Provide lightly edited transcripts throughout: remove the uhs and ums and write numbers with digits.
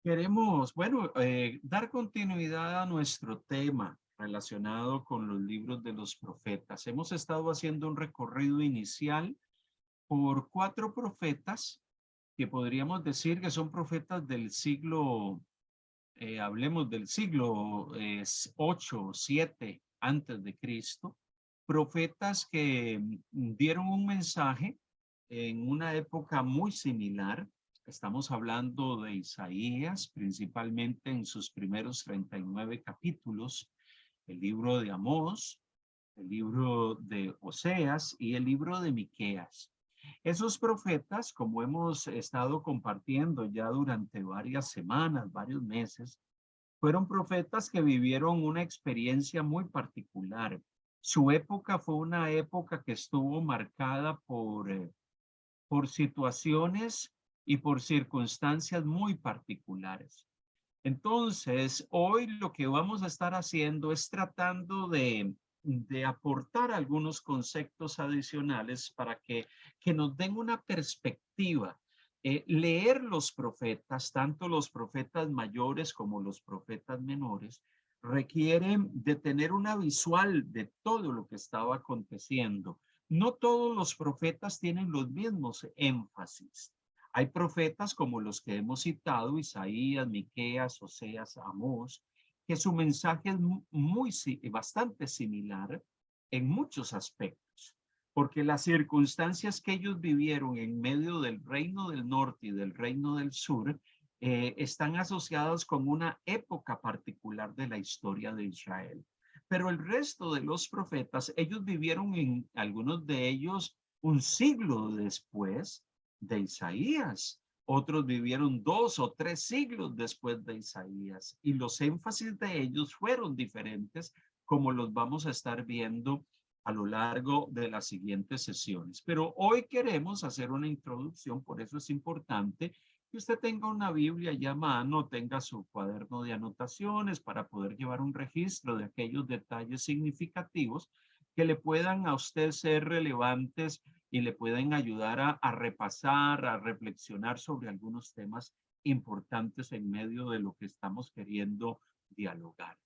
Queremos, bueno, dar continuidad a nuestro tema relacionado con los libros de los profetas. Hemos estado haciendo un recorrido inicial por cuatro profetas que podríamos decir que son profetas del siglo, hablemos del siglo 8 o 7 antes de Cristo, profetas que dieron un mensaje en una época muy similar. Estamos hablando de Isaías, principalmente en sus primeros 39 capítulos, el libro de Amós, el libro de Oseas y el libro de Miqueas. Esos profetas, como hemos estado compartiendo ya durante varias semanas, varios meses, fueron profetas que vivieron una experiencia muy particular. Su época fue una época que estuvo marcada por situaciones y por circunstancias muy particulares. Entonces, hoy lo que vamos a estar haciendo es tratando de aportar algunos conceptos adicionales para que nos den una perspectiva. Leer los profetas, tanto los profetas mayores como los profetas menores, requieren de tener una visual de todo lo que estaba aconteciendo. No todos los profetas tienen los mismos énfasis. Hay profetas como los que hemos citado, Isaías, Miqueas, Oseas, Amós, que su mensaje es bastante similar en muchos aspectos, porque las circunstancias que ellos vivieron en medio del reino del norte y del reino del sur están asociadas con una época particular de la historia de Israel. Pero el resto de los profetas, ellos vivieron en algunos de ellos un siglo después de Isaías. Otros vivieron 2 o 3 siglos después de Isaías y los énfasis de ellos fueron diferentes, como los vamos a estar viendo a lo largo de las siguientes sesiones. Pero hoy queremos hacer una introducción, por eso es importante que usted tenga una Biblia ya a mano, tenga su cuaderno de anotaciones para poder llevar un registro de aquellos detalles significativos que le puedan a usted ser relevantes y le pueden ayudar a repasar, a reflexionar sobre algunos temas importantes en medio de lo que estamos queriendo dialogar.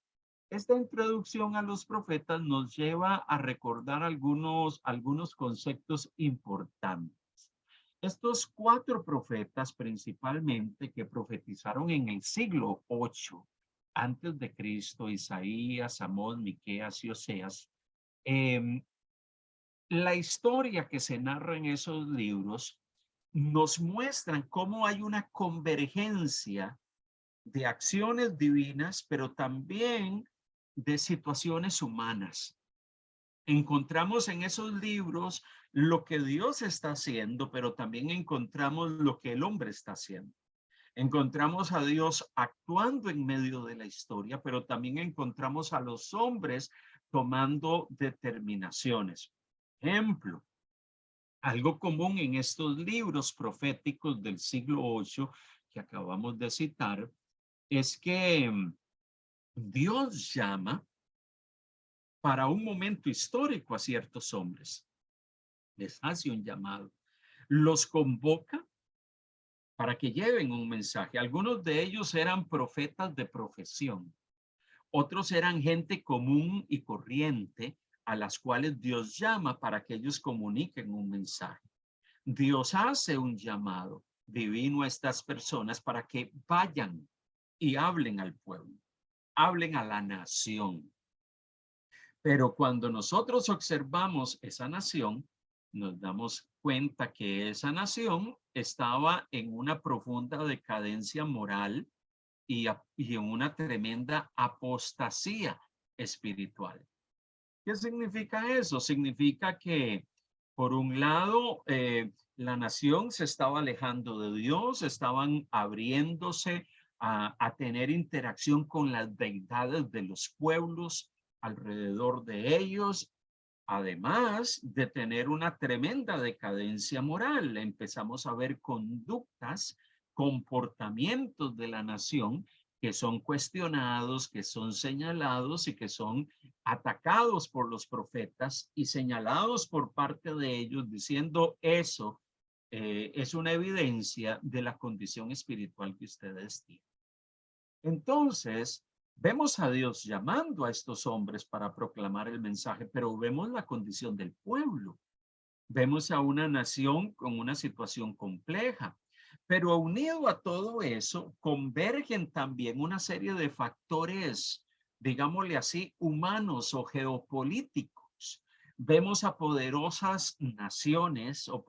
Esta introducción a los profetas nos lleva a recordar algunos conceptos importantes. Estos cuatro profetas principalmente que profetizaron en el siglo 8 antes de Cristo, Isaías, Amós, Miqueas y Oseas, eh, la historia que se narra en esos libros nos muestran cómo hay una convergencia de acciones divinas, pero también de situaciones humanas. Encontramos en esos libros lo que Dios está haciendo, pero también encontramos lo que el hombre está haciendo. Encontramos a Dios actuando en medio de la historia, pero también encontramos a los hombres tomando determinaciones. Ejemplo, algo común en estos libros proféticos del siglo 8 que acabamos de citar es que Dios llama para un momento histórico a ciertos hombres, les hace un llamado, los convoca para que lleven un mensaje. Algunos de ellos eran profetas de profesión, otros eran gente común y corriente a las cuales Dios llama para que ellos comuniquen un mensaje. Dios hace un llamado divino a estas personas para que vayan y hablen al pueblo, hablen a la nación. Pero cuando nosotros observamos esa nación, nos damos cuenta que esa nación estaba en una profunda decadencia moral y en una tremenda apostasía espiritual. ¿Qué significa eso? Significa que, por un lado, la nación se estaba alejando de Dios, estaban abriéndose a tener interacción con las deidades de los pueblos alrededor de ellos, además de tener una tremenda decadencia moral. Empezamos a ver conductas, comportamientos de la nación que son cuestionados, que son señalados y que son atacados por los profetas y señalados por parte de ellos diciendo eso es una evidencia de la condición espiritual que ustedes tienen. Entonces, vemos a Dios llamando a estos hombres para proclamar el mensaje, pero vemos la condición del pueblo. Vemos a una nación con una situación compleja, pero unido a todo eso, convergen también una serie de factores, digámosle así, humanos o geopolíticos. Vemos a poderosas naciones o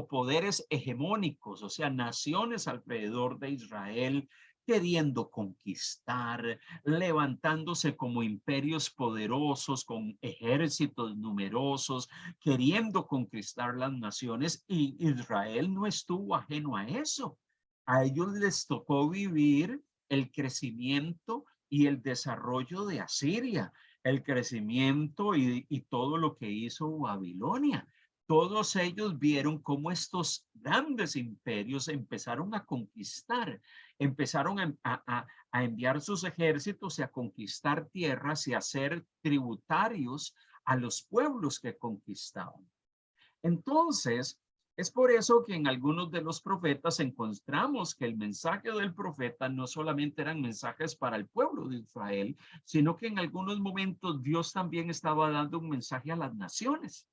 poderes hegemónicos, o sea, naciones alrededor de Israel queriendo conquistar, levantándose como imperios poderosos con ejércitos numerosos, queriendo conquistar las naciones, y Israel no estuvo ajeno a eso. A ellos les tocó vivir el crecimiento y el desarrollo de Asiria, el crecimiento y todo lo que hizo Babilonia. Todos ellos vieron cómo estos grandes imperios empezaron a conquistar, empezaron a enviar sus ejércitos y a conquistar tierras y a ser tributarios a los pueblos que conquistaban. Entonces, es por eso que en algunos de los profetas encontramos que el mensaje del profeta no solamente eran mensajes para el pueblo de Israel, sino que en algunos momentos Dios también estaba dando un mensaje a las naciones.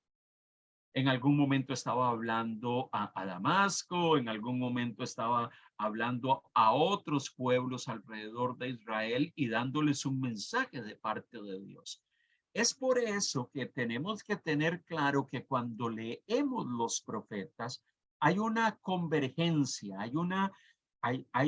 En algún momento estaba hablando a Damasco, en algún momento estaba hablando a otros pueblos alrededor de Israel y dándoles un mensaje de parte de Dios. Es por eso que tenemos que tener claro que cuando leemos los profetas hay una convergencia, hay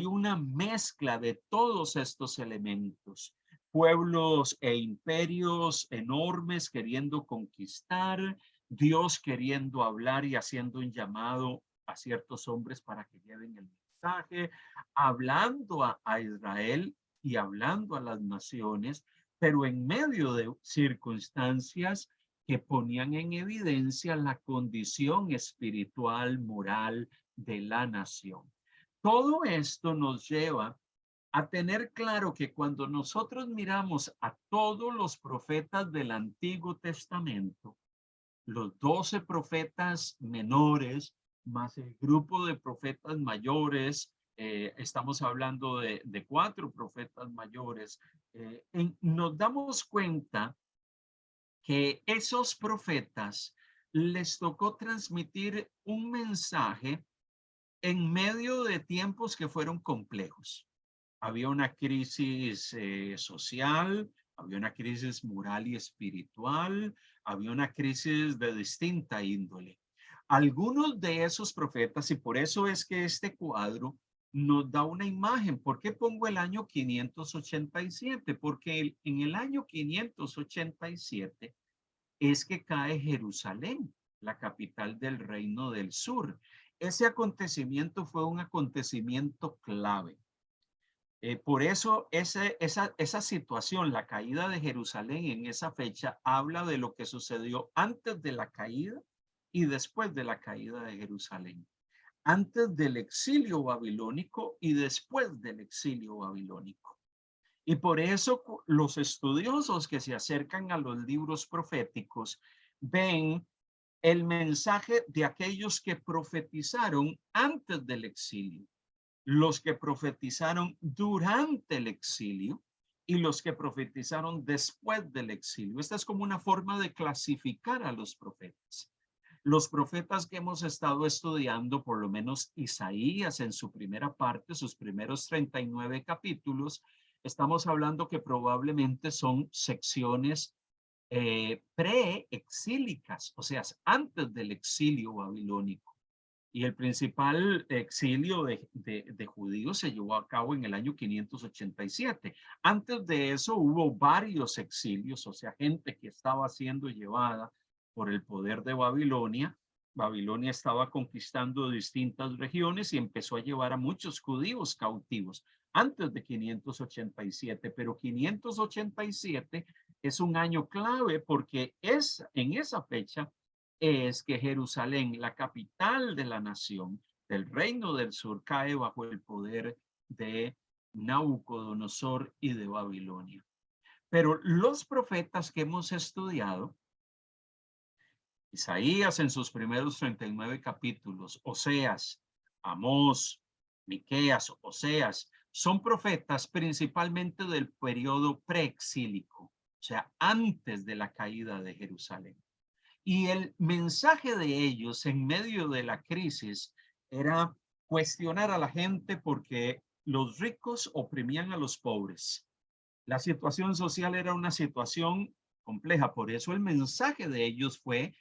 una mezcla de todos estos elementos. Pueblos e imperios enormes queriendo conquistar, Dios queriendo hablar y haciendo un llamado a ciertos hombres para que lleven el mensaje, hablando a Israel y hablando a las naciones, pero en medio de circunstancias que ponían en evidencia la condición espiritual, moral de la nación. Todo esto nos lleva a tener claro que cuando nosotros miramos a todos los profetas del Antiguo Testamento, los 12 profetas menores, más el grupo de profetas mayores, estamos hablando de 4 profetas mayores, nos damos cuenta que esos profetas les tocó transmitir un mensaje en medio de tiempos que fueron complejos. Había una crisis social, había una crisis moral y espiritual, había una crisis de distinta índole. Algunos de esos profetas, y por eso es que este cuadro nos da una imagen. ¿Por qué pongo el año 587? Porque en el año 587 es que cae Jerusalén, la capital del reino del sur. Ese acontecimiento fue un acontecimiento clave. Por eso esa situación, la caída de Jerusalén en esa fecha, habla de lo que sucedió antes de la caída y después de la caída de Jerusalén, antes del exilio babilónico y después del exilio babilónico. Y por eso los estudiosos que se acercan a los libros proféticos ven el mensaje de aquellos que profetizaron antes del exilio, los que profetizaron durante el exilio y los que profetizaron después del exilio. Esta es como una forma de clasificar a los profetas. Los profetas que hemos estado estudiando, por lo menos Isaías en su primera parte, sus primeros 39 capítulos, estamos hablando que probablemente son secciones preexílicas, o sea, antes del exilio babilónico. Y el principal exilio de judíos se llevó a cabo en el año 587. Antes de eso hubo varios exilios, o sea, gente que estaba siendo llevada por el poder de Babilonia. Babilonia estaba conquistando distintas regiones y empezó a llevar a muchos judíos cautivos antes de 587, pero 587 es un año clave porque en esa fecha es que Jerusalén, la capital de la nación, del reino del sur, cae bajo el poder de Nabucodonosor y de Babilonia. Pero los profetas que hemos estudiado, Isaías en sus primeros 39 capítulos, Oseas, Amós, Miqueas, Oseas, son profetas principalmente del periodo preexílico, o sea, antes de la caída de Jerusalén. Y el mensaje de ellos en medio de la crisis era cuestionar a la gente porque los ricos oprimían a los pobres. La situación social era una situación compleja, por eso el mensaje de ellos fue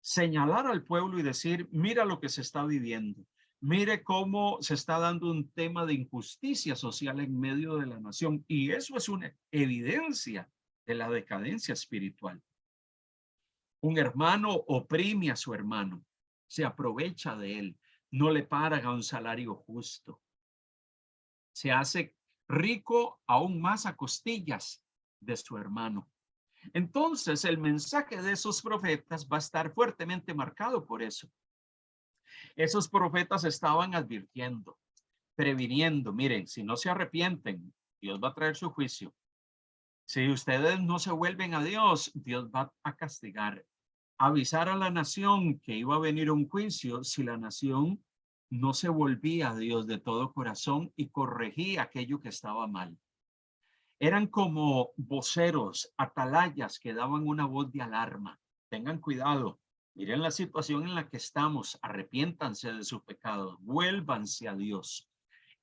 señalar al pueblo y decir, mira lo que se está viviendo, mire cómo se está dando un tema de injusticia social en medio de la nación, y eso es una evidencia de la decadencia espiritual. Un hermano oprime a su hermano, se aprovecha de él, no le paga un salario justo, se hace rico aún más a costillas de su hermano. Entonces, el mensaje de esos profetas va a estar fuertemente marcado por eso. Esos profetas estaban advirtiendo, previniendo, miren, si no se arrepienten, Dios va a traer su juicio. Si ustedes no se vuelven a Dios, Dios va a castigar. Avisar a la nación que iba a venir un juicio si la nación no se volvía a Dios de todo corazón y corregía aquello que estaba mal. Eran como voceros, atalayas que daban una voz de alarma. Tengan cuidado, miren la situación en la que estamos, arrepiéntanse de sus pecados, vuélvanse a Dios.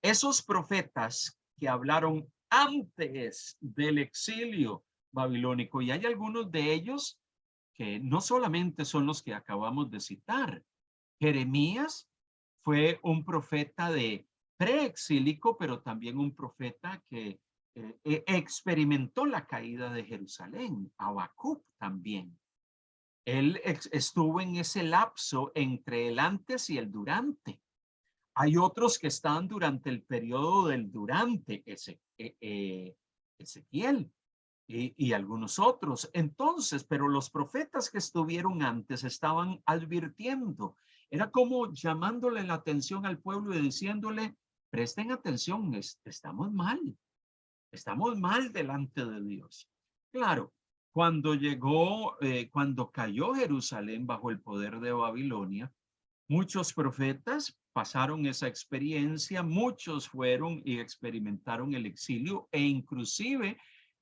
Esos profetas que hablaron antes del exilio babilónico, y hay algunos de ellos que no solamente son los que acabamos de citar. Jeremías fue un profeta de preexílico, pero también un profeta que experimentó la caída de Jerusalén. Habacuc también. Él estuvo en ese lapso entre el antes y el durante. Hay otros que están durante el periodo del durante, Ezequiel y algunos otros. Entonces, pero los profetas que estuvieron antes estaban advirtiendo. Era como llamándole la atención al pueblo y diciéndole, presten atención, estamos mal delante de Dios. Claro, cuando cayó Jerusalén bajo el poder de Babilonia, muchos profetas pasaron esa experiencia, muchos fueron y experimentaron el exilio e inclusive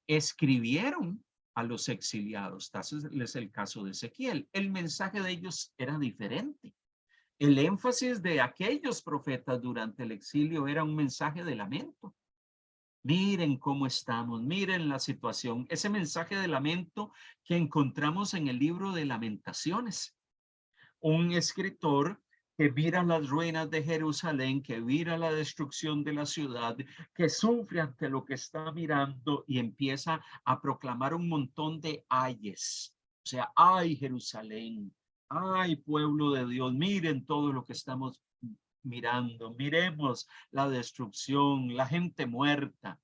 escribieron a los exiliados. Tal es el caso de Ezequiel. El mensaje de ellos era diferente. El énfasis de aquellos profetas durante el exilio era un mensaje de lamento. Miren cómo estamos, miren la situación. Ese mensaje de lamento que encontramos en el libro de Lamentaciones. Un escritor que mira las ruinas de Jerusalén, que mira la destrucción de la ciudad, que sufre ante lo que está mirando y empieza a proclamar un montón de ayes. O sea, ay Jerusalén, ay pueblo de Dios, miren todo lo que estamos mirando, miremos la destrucción, la gente muerta.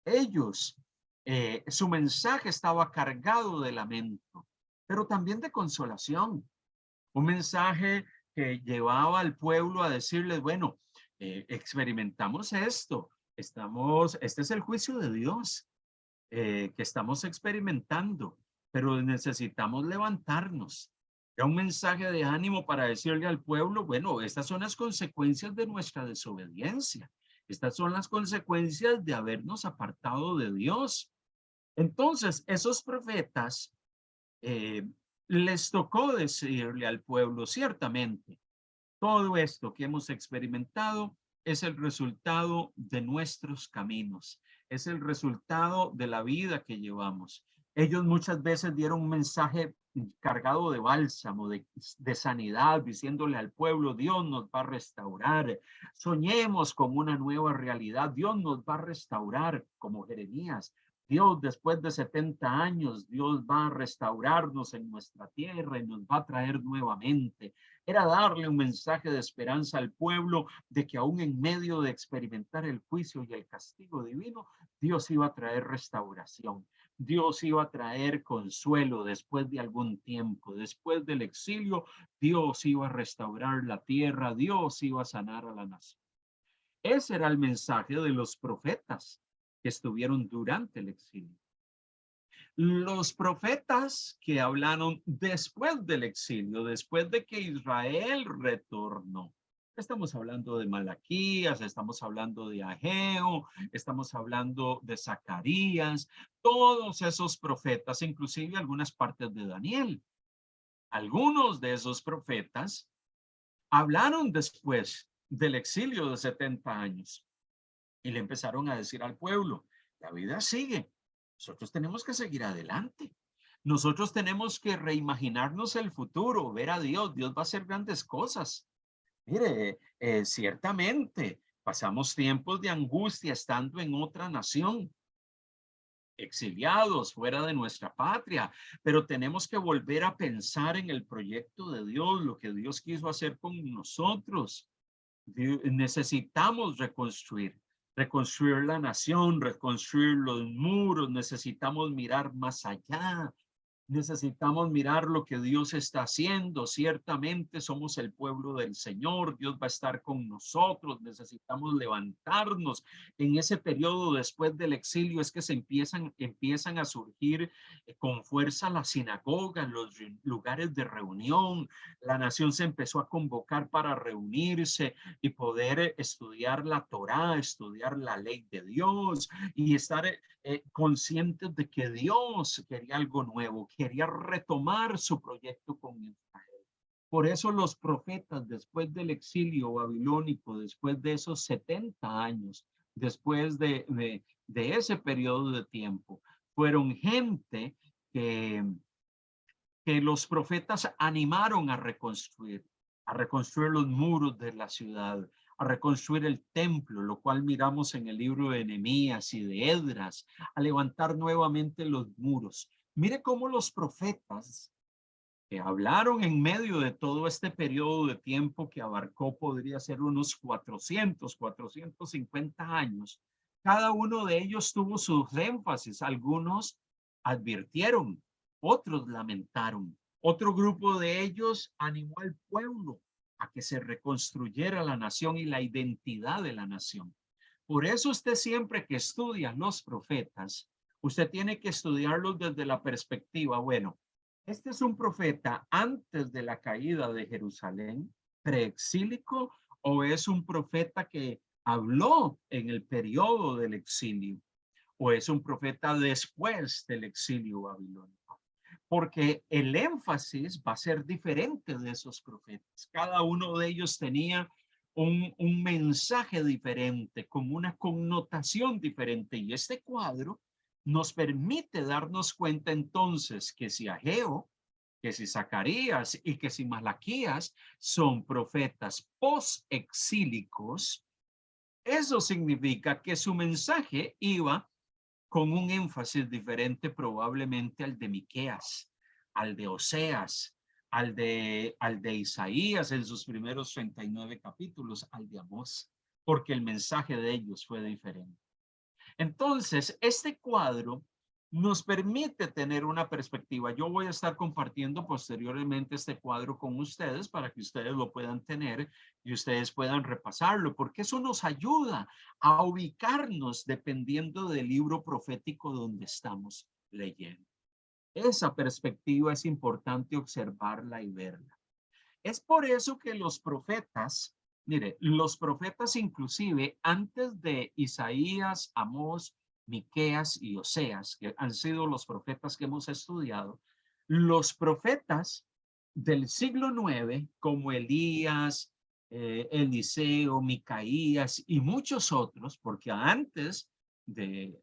Ellos, su mensaje estaba cargado de lamento, pero también de consolación. Un mensaje que llevaba al pueblo a decirles, bueno, experimentamos esto, este es el juicio de Dios que estamos experimentando, pero necesitamos levantarnos. Era un mensaje de ánimo para decirle al pueblo, bueno, estas son las consecuencias de nuestra desobediencia, estas son las consecuencias de habernos apartado de Dios. Entonces, esos profetas eh, les tocó decirle al pueblo, ciertamente, todo esto que hemos experimentado es el resultado de nuestros caminos, es el resultado de la vida que llevamos. Ellos muchas veces dieron un mensaje cargado de bálsamo, de sanidad, diciéndole al pueblo, Dios nos va a restaurar, soñemos con una nueva realidad, Dios nos va a restaurar, como Jeremías. Dios, después de 70 años, Dios va a restaurarnos en nuestra tierra y nos va a traer nuevamente. Era darle un mensaje de esperanza al pueblo de que aún en medio de experimentar el juicio y el castigo divino, Dios iba a traer restauración. Dios iba a traer consuelo después de algún tiempo. Después del exilio, Dios iba a restaurar la tierra. Dios iba a sanar a la nación. Ese era el mensaje de los profetas que estuvieron durante el exilio. Los profetas que hablaron después del exilio, después de que Israel retornó, Estamos hablando de Malaquías, estamos hablando de Ageo, estamos hablando de Zacarías, todos esos profetas, inclusive algunas partes de Daniel. Algunos de esos profetas hablaron después del exilio de 70 años y le empezaron a decir al pueblo, la vida sigue, nosotros tenemos que seguir adelante. Nosotros tenemos que reimaginarnos el futuro, ver a Dios, Dios va a hacer grandes cosas. Mire, ciertamente pasamos tiempos de angustia estando en otra nación, exiliados fuera de nuestra patria, pero tenemos que volver a pensar en el proyecto de Dios, lo que Dios quiso hacer con nosotros. Necesitamos reconstruir la nación, reconstruir los muros, necesitamos mirar más allá. Necesitamos mirar lo que Dios está haciendo. Ciertamente somos el pueblo del Señor. Dios va a estar con nosotros. Necesitamos levantarnos. En ese periodo después del exilio es que se empiezan a surgir con fuerza las sinagogas, los lugares de reunión. La nación se empezó a convocar para reunirse y poder estudiar la Torá, estudiar la ley de Dios y estar conscientes de que Dios quería algo nuevo, quería retomar su proyecto con Israel. Por eso los profetas, después del exilio babilónico, después de esos 70 años, después de ese periodo de tiempo, fueron gente que los profetas animaron a reconstruir los muros de la ciudad, a reconstruir el templo, lo cual miramos en el libro de Nehemías y de Esdras, a levantar nuevamente los muros. Mire cómo los profetas que hablaron en medio de todo este periodo de tiempo que abarcó, podría ser unos 450 años, cada uno de ellos tuvo sus énfasis. Algunos advirtieron, otros lamentaron. Otro grupo de ellos animó al pueblo a que se reconstruyera la nación y la identidad de la nación. Por eso usted siempre que estudia los profetas, usted tiene que estudiarlos desde la perspectiva, bueno, este es un profeta antes de la caída de Jerusalén, preexílico, o es un profeta que habló en el periodo del exilio, o es un profeta después del exilio babilónico. Porque el énfasis va a ser diferente de esos profetas. Cada uno de ellos tenía un mensaje diferente, con una connotación diferente. Y este cuadro nos permite darnos cuenta entonces que si Ageo, que si Zacarías y que si Malaquías son profetas post-exílicos, eso significa que su mensaje iba con un énfasis diferente probablemente al de Miqueas, al de Oseas, al de Isaías en sus primeros 39 capítulos, al de Amós, porque el mensaje de ellos fue diferente. Entonces, este cuadro nos permite tener una perspectiva. Yo voy a estar compartiendo posteriormente este cuadro con ustedes para que ustedes lo puedan tener y ustedes puedan repasarlo, porque eso nos ayuda a ubicarnos dependiendo del libro profético donde estamos leyendo. Esa perspectiva es importante observarla y verla. Es por eso que los profetas, mire, los profetas inclusive antes de Isaías, Amós, Miqueas y Oseas, que han sido los profetas que hemos estudiado, los profetas del siglo IX, como Elías, Eliseo, Micaías y muchos otros, porque antes de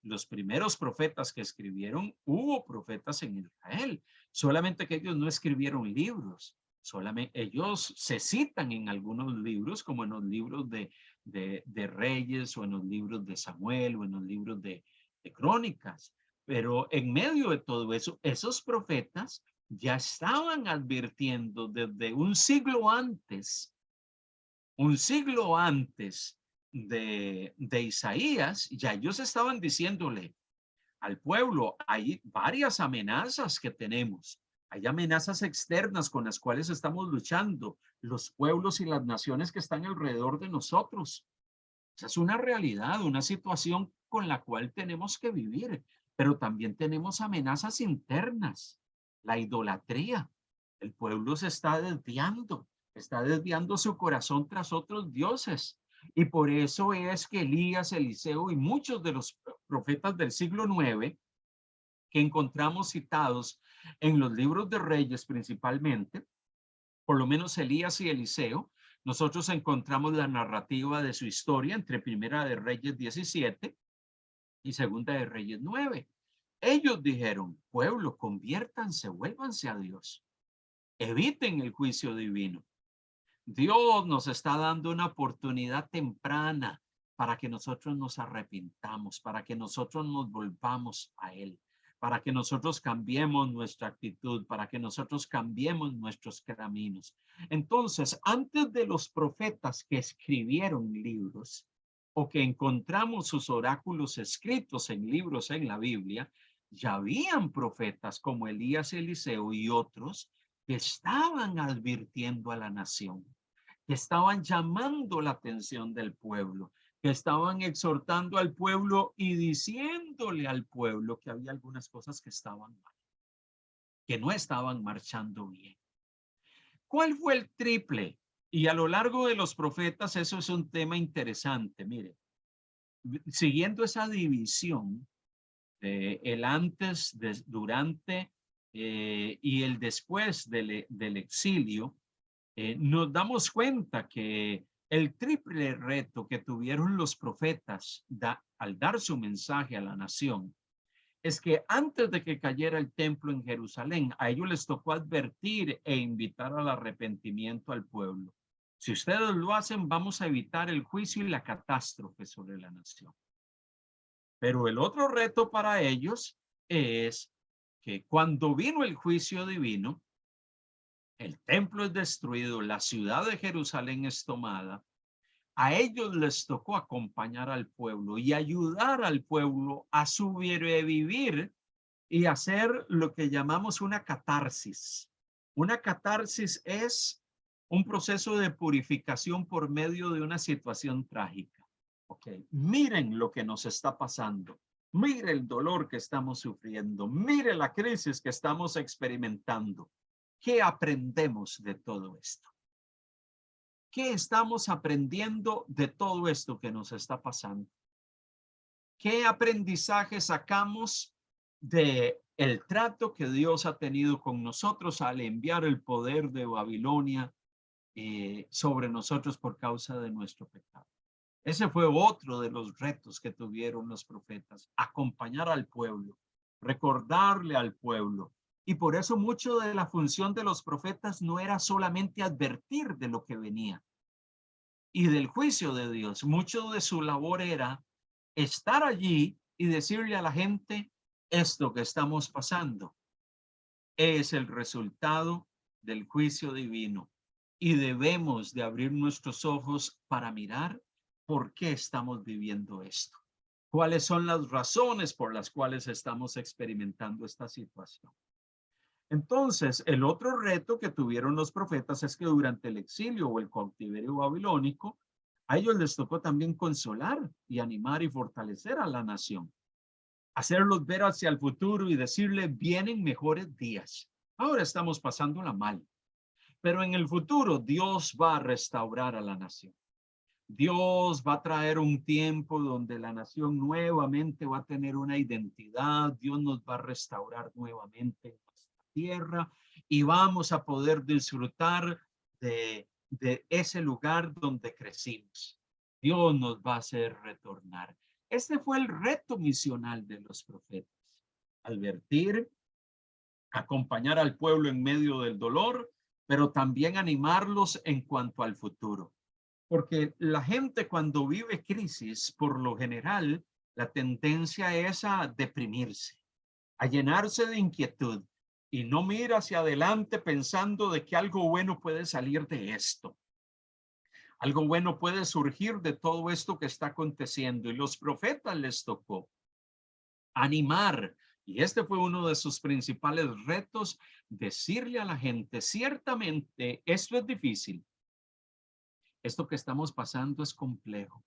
los primeros profetas que escribieron, hubo profetas en Israel, solamente que ellos no escribieron libros. Solamente ellos se citan en algunos libros, como en los libros de Reyes o en los libros de Samuel o en los libros de Crónicas. Pero en medio de todo eso, esos profetas ya estaban advirtiendo desde un siglo antes de Isaías, ya ellos estaban diciéndole al pueblo, hay varias amenazas que tenemos. Hay amenazas externas con las cuales estamos luchando, los pueblos y las naciones que están alrededor de nosotros. Esa es una realidad, una situación con la cual tenemos que vivir, pero también tenemos amenazas internas, la idolatría. El pueblo se está desviando, Está desviando su corazón tras otros dioses. Y por eso es que Elías, Eliseo y muchos de los profetas del siglo IX que encontramos citados en los libros de Reyes principalmente, por lo menos Elías y Eliseo, nosotros encontramos la narrativa de su historia entre Primera de Reyes 17 y Segunda de Reyes 9. Ellos dijeron, pueblo, conviértanse, vuélvanse a Dios, eviten el juicio divino. Dios nos está dando una oportunidad temprana para que nosotros nos arrepintamos, para que nosotros nos volvamos a Él, para que nosotros cambiemos nuestra actitud, para que nosotros cambiemos nuestros caminos. Entonces, antes de los profetas que escribieron libros o que encontramos sus oráculos escritos en libros en la Biblia, ya habían profetas como Elías, Eliseo y otros que estaban advirtiendo a la nación, que estaban llamando la atención del pueblo, que estaban exhortando al pueblo y diciéndole al pueblo que había algunas cosas que estaban mal, que no estaban marchando bien. ¿Cuál fue el triple? Y a lo largo de los profetas eso es un tema interesante. Mire, siguiendo esa división, el antes, durante y el después del exilio, nos damos cuenta que el triple reto que tuvieron los profetas al dar su mensaje a la nación es que antes de que cayera el templo en Jerusalén, a ellos les tocó advertir e invitar al arrepentimiento al pueblo. Si ustedes lo hacen, vamos a evitar el juicio y la catástrofe sobre la nación. Pero el otro reto para ellos es que cuando vino el juicio divino, el templo es destruido, la ciudad de Jerusalén es tomada, a ellos les tocó acompañar al pueblo y ayudar al pueblo a sobrevivir y hacer lo que llamamos una catarsis. Una catarsis es un proceso de purificación por medio de una situación trágica. Okay. Miren lo que nos está pasando. Mire el dolor que estamos sufriendo. Mire la crisis que estamos experimentando. ¿Qué aprendemos de todo esto? ¿Qué estamos aprendiendo de todo esto que nos está pasando? ¿Qué aprendizaje sacamos de el trato que Dios ha tenido con nosotros al enviar el poder de Babilonia sobre nosotros por causa de nuestro pecado? Ese fue otro de los retos que tuvieron los profetas, acompañar al pueblo, recordarle al pueblo. Y por eso mucho de la función de los profetas no era solamente advertir de lo que venía y del juicio de Dios. Mucho de su labor era estar allí y decirle a la gente, esto que estamos pasando es el resultado del juicio divino y debemos de abrir nuestros ojos para mirar por qué estamos viviendo esto. ¿Cuáles son las razones por las cuales estamos experimentando esta situación? Entonces, el otro reto que tuvieron los profetas es que durante el exilio o el cautiverio babilónico, a ellos les tocó también consolar y animar y fortalecer a la nación, hacerlos ver hacia el futuro y decirle, vienen mejores días. Ahora estamos pasándola mal, pero en el futuro Dios va a restaurar a la nación. Dios va a traer un tiempo donde la nación nuevamente va a tener una identidad. Dios nos va a restaurar nuevamente nuestra tierra y vamos a poder disfrutar de ese lugar donde crecimos. Dios nos va a hacer retornar. Este fue el reto misional de los profetas. Advertir, acompañar al pueblo en medio del dolor, pero también animarlos en cuanto al futuro. Porque la gente cuando vive crisis, por lo general, la tendencia es a deprimirse, a llenarse de inquietud y no mira hacia adelante pensando de que algo bueno puede salir de esto. Algo bueno puede surgir de todo esto que está aconteciendo y los profetas les tocó animar. Y este fue uno de sus principales retos, decirle a la gente, ciertamente esto es difícil. Esto que estamos pasando es complejo,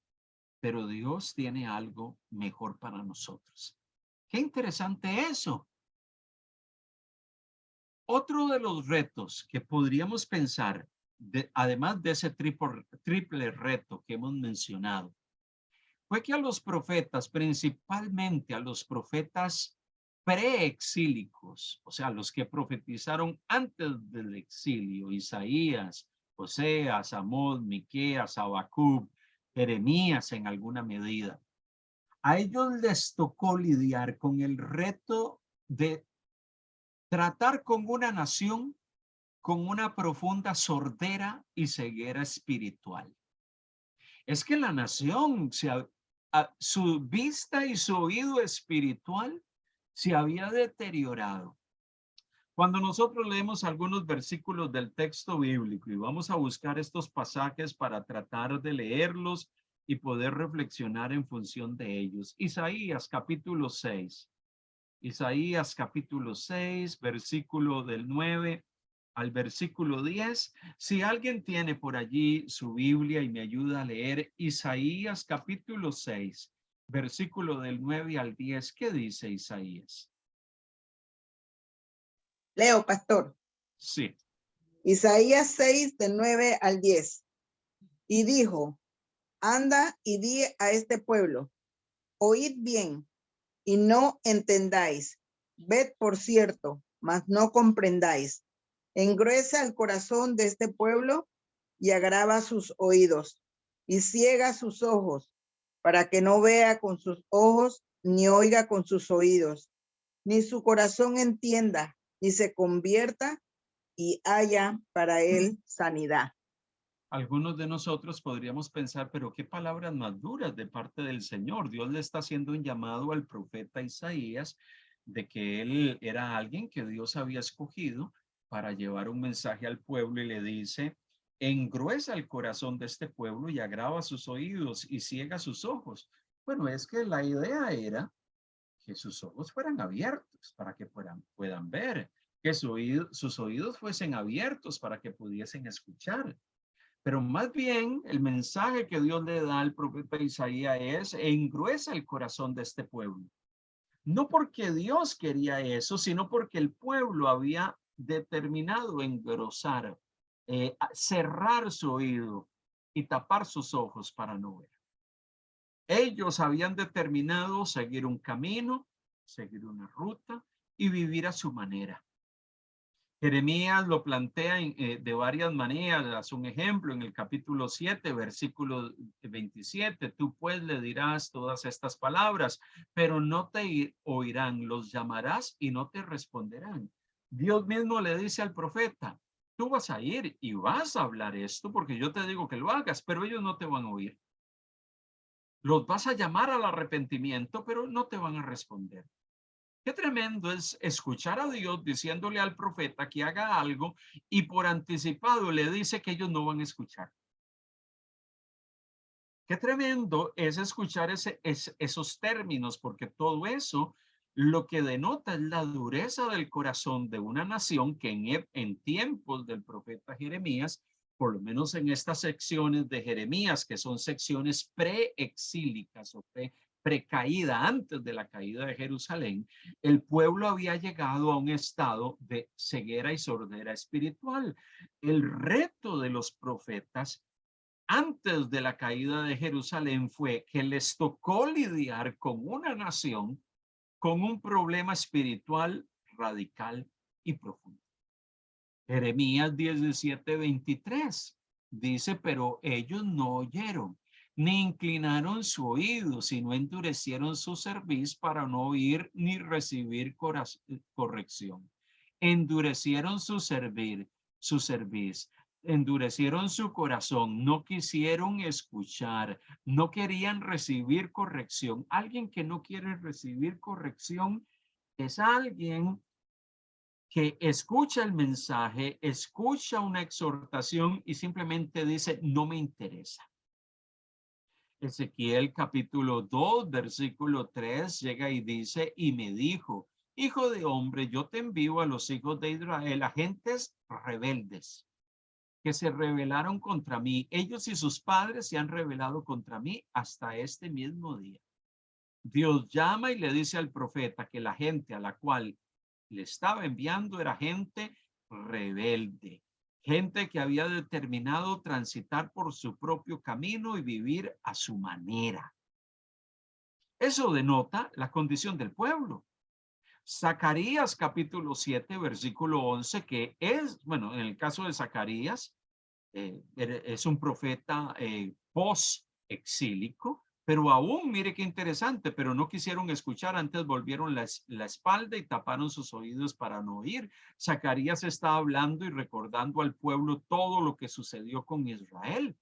pero Dios tiene algo mejor para nosotros. Qué interesante eso. Otro de los retos que podríamos pensar, además de ese triple reto que hemos mencionado, fue que a los profetas, principalmente a los profetas preexílicos, o sea, los que profetizaron antes del exilio, Isaías, Oseas, Amós, Miqueas, Habacuc, Jeremías en alguna medida, a ellos les tocó lidiar con el reto de tratar con una nación con una profunda sordera y ceguera espiritual. Es que la nación, su vista y su oído espiritual se había deteriorado. Cuando nosotros leemos algunos versículos del texto bíblico y vamos a buscar estos pasajes para tratar de leerlos y poder reflexionar en función de ellos. Isaías capítulo 6. Isaías capítulo 6, versículo del 9 al versículo 10. Si alguien tiene por allí su Biblia y me ayuda a leer Isaías capítulo 6, versículo del 9 al 10, ¿qué dice Isaías? Leo, pastor. Sí. Isaías 6, del 9 al 10. Y dijo, anda y di a este pueblo, oíd bien y no entendáis, ved por cierto, mas no comprendáis. Engruesa el corazón de este pueblo y agrava sus oídos y ciega sus ojos, para que no vea con sus ojos, ni oiga con sus oídos, ni su corazón entienda, ni se convierta y haya para él sanidad. Algunos de nosotros podríamos pensar, pero qué palabras más duras de parte del Señor. Dios le está haciendo un llamado al profeta Isaías de que él era alguien que Dios había escogido para llevar un mensaje al pueblo y le dice, engruesa el corazón de este pueblo y agrava sus oídos y ciega sus ojos. Bueno, es que la idea era que sus ojos fueran abiertos para que puedan ver, que sus oídos fuesen abiertos para que pudiesen escuchar. Pero más bien el mensaje que Dios le da al profeta Isaías es engruesa el corazón de este pueblo. No porque Dios quería eso, sino porque el pueblo había determinado engrosar, cerrar su oído y tapar sus ojos para no ver. Ellos habían determinado seguir un camino, seguir una ruta y vivir a su manera. Jeremías lo plantea de varias maneras. Un ejemplo en el capítulo 7, versículo 27, tú pues le dirás todas estas palabras, pero no te oirán, los llamarás y no te responderán. Dios mismo le dice al profeta, tú vas a ir y vas a hablar esto porque yo te digo que lo hagas, pero ellos no te van a oír. Los vas a llamar al arrepentimiento, pero no te van a responder. Qué tremendo es escuchar a Dios diciéndole al profeta que haga algo y por anticipado le dice que ellos no van a escuchar. Qué tremendo es escuchar esos términos, porque todo eso lo que denota es la dureza del corazón de una nación que en tiempos del profeta Jeremías, por lo menos en estas secciones de Jeremías, que son secciones preexílicas o precaída, antes de la caída de Jerusalén, el pueblo había llegado a un estado de ceguera y sordera espiritual. El reto de los profetas antes de la caída de Jerusalén fue que les tocó lidiar con una nación con un problema espiritual radical y profundo. Jeremías 17:23 dice, pero ellos no oyeron, ni inclinaron su oído, sino endurecieron su cerviz para no oír ni recibir corrección. Endurecieron su cerviz, endurecieron su corazón, no quisieron escuchar, no querían recibir corrección. Alguien que no quiere recibir corrección es alguien que escucha el mensaje, escucha una exhortación y simplemente dice, no me interesa. Ezequiel capítulo 2, versículo 3 llega y dice, y me dijo, hijo de hombre, yo te envío a los hijos de Israel, a gentes rebeldes, que se rebelaron contra mí. Ellos y sus padres se han rebelado contra mí hasta este mismo día. Dios llama y le dice al profeta que la gente a la cual le estaba enviando era gente rebelde, gente que había determinado transitar por su propio camino y vivir a su manera. Eso denota la condición del pueblo. Zacarías capítulo 7, versículo 11, que es, bueno, en el caso de Zacarías, es un profeta post-exílico, pero aún, mire qué interesante, pero no quisieron escuchar, antes volvieron la espalda y taparon sus oídos para no oír. Zacarías está hablando y recordando al pueblo todo lo que sucedió con Israel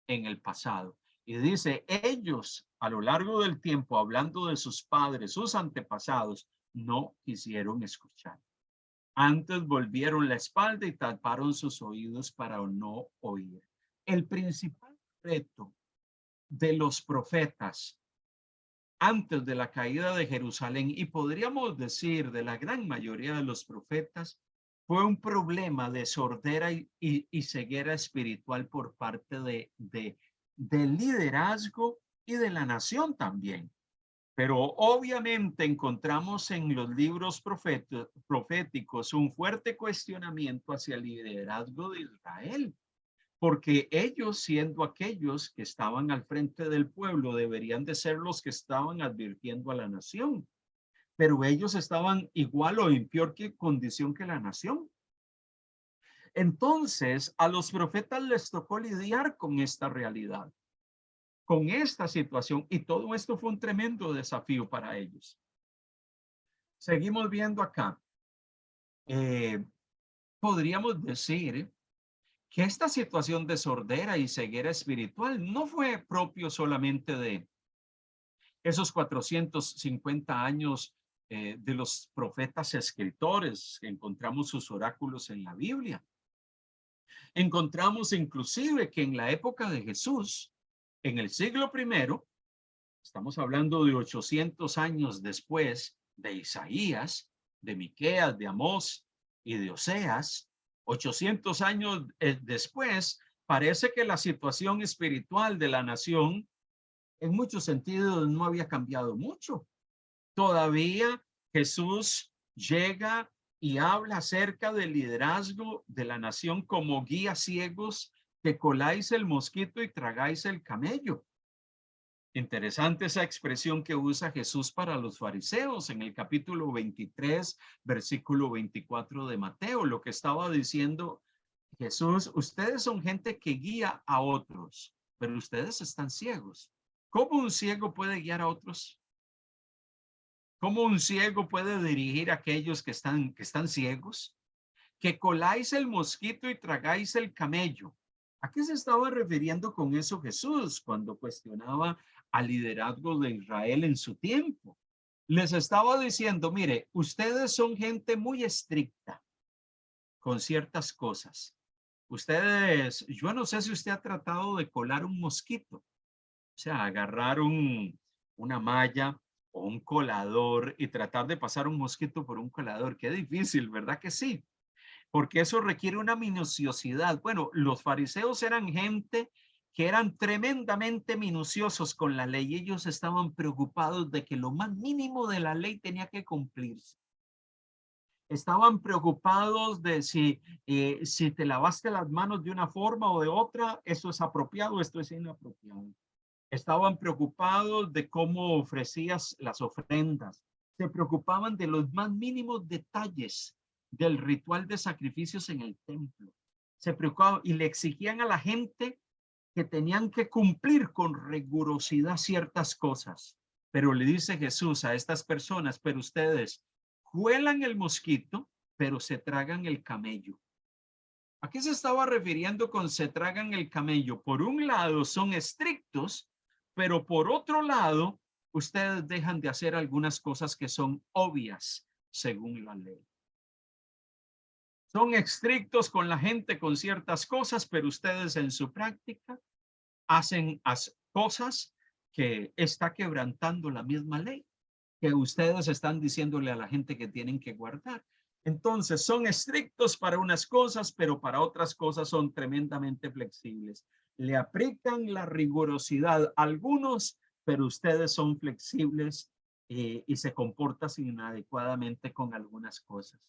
en el pasado. Y dice, ellos a lo largo del tiempo, hablando de sus padres, sus antepasados, no quisieron escuchar. Antes volvieron la espalda y taparon sus oídos para no oír. El principal reto de los profetas antes de la caída de Jerusalén, y podríamos decir de la gran mayoría de los profetas, fue un problema de sordera y ceguera espiritual por parte del liderazgo y de la nación también. Pero obviamente encontramos en los libros proféticos un fuerte cuestionamiento hacia el liderazgo de Israel, porque ellos, siendo aquellos que estaban al frente del pueblo, deberían de ser los que estaban advirtiendo a la nación, pero ellos estaban igual o en peor condición que la nación. Entonces, a los profetas les tocó lidiar con esta realidad, con esta situación, y todo esto fue un tremendo desafío para ellos. Seguimos viendo acá. Podríamos decir que esta situación de sordera y ceguera espiritual no fue propio solamente de esos 450 años de los profetas escritores. Encontramos sus oráculos en la Biblia. Encontramos inclusive que en la época de Jesús, en el siglo I, estamos hablando de 800 años después de Isaías, de Miqueas, de Amós y de Oseas, 800 años después, parece que la situación espiritual de la nación en muchos sentidos no había cambiado mucho. Todavía Jesús llega y habla acerca del liderazgo de la nación como guías ciegos que coláis el mosquito y tragáis el camello. Interesante esa expresión que usa Jesús para los fariseos en el capítulo 23, versículo 24 de Mateo. Lo que estaba diciendo Jesús, ustedes son gente que guía a otros, pero ustedes están ciegos. ¿Cómo un ciego puede guiar a otros? ¿Cómo un ciego puede dirigir a aquellos que están ciegos? Que coláis el mosquito y tragáis el camello. ¿A qué se estaba refiriendo con eso Jesús cuando cuestionaba al liderazgo de Israel en su tiempo? Les estaba diciendo, mire, ustedes son gente muy estricta con ciertas cosas. Ustedes, yo no sé si usted ha tratado de colar un mosquito, o sea, agarrar una malla o un colador y tratar de pasar un mosquito por un colador. Qué difícil, ¿verdad que sí? Porque eso requiere una minuciosidad. Bueno, los fariseos eran gente que eran tremendamente minuciosos con la ley. Ellos estaban preocupados de que lo más mínimo de la ley tenía que cumplirse. Estaban preocupados de si te lavaste las manos de una forma o de otra, esto es apropiado, esto es inapropiado. Estaban preocupados de cómo ofrecías las ofrendas. Se preocupaban de los más mínimos detalles del ritual de sacrificios en el templo. Se preocupaban y le exigían a la gente que tenían que cumplir con rigurosidad ciertas cosas. Pero le dice Jesús a estas personas, pero ustedes cuelan el mosquito, pero se tragan el camello. ¿A qué se estaba refiriendo con se tragan el camello? Por un lado son estrictos, pero por otro lado, ustedes dejan de hacer algunas cosas que son obvias según la ley. Son estrictos con la gente con ciertas cosas, pero ustedes en su práctica hacen cosas que está quebrantando la misma ley, que ustedes están diciéndole a la gente que tienen que guardar. Entonces son estrictos para unas cosas, pero para otras cosas son tremendamente flexibles. Le aplican la rigurosidad a algunos, pero ustedes son flexibles y se comportan inadecuadamente con algunas cosas.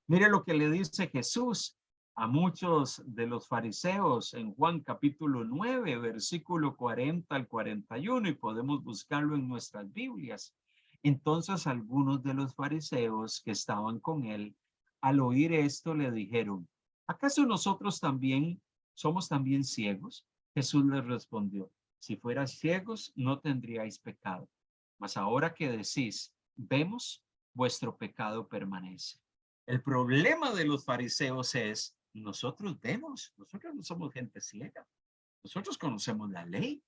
Mire lo que le dice Jesús a muchos de los fariseos en Juan capítulo 9, versículo 40 al 41, y podemos buscarlo en nuestras Biblias. Entonces algunos de los fariseos que estaban con él, al oír esto, le dijeron: ¿acaso nosotros también somos también ciegos? Jesús les respondió: si fueras ciegos, no tendríais pecado. Mas ahora que decís, vemos, vuestro pecado permanece. El problema de los fariseos es: nosotros vemos, nosotros no somos gente ciega. Nosotros conocemos la ley.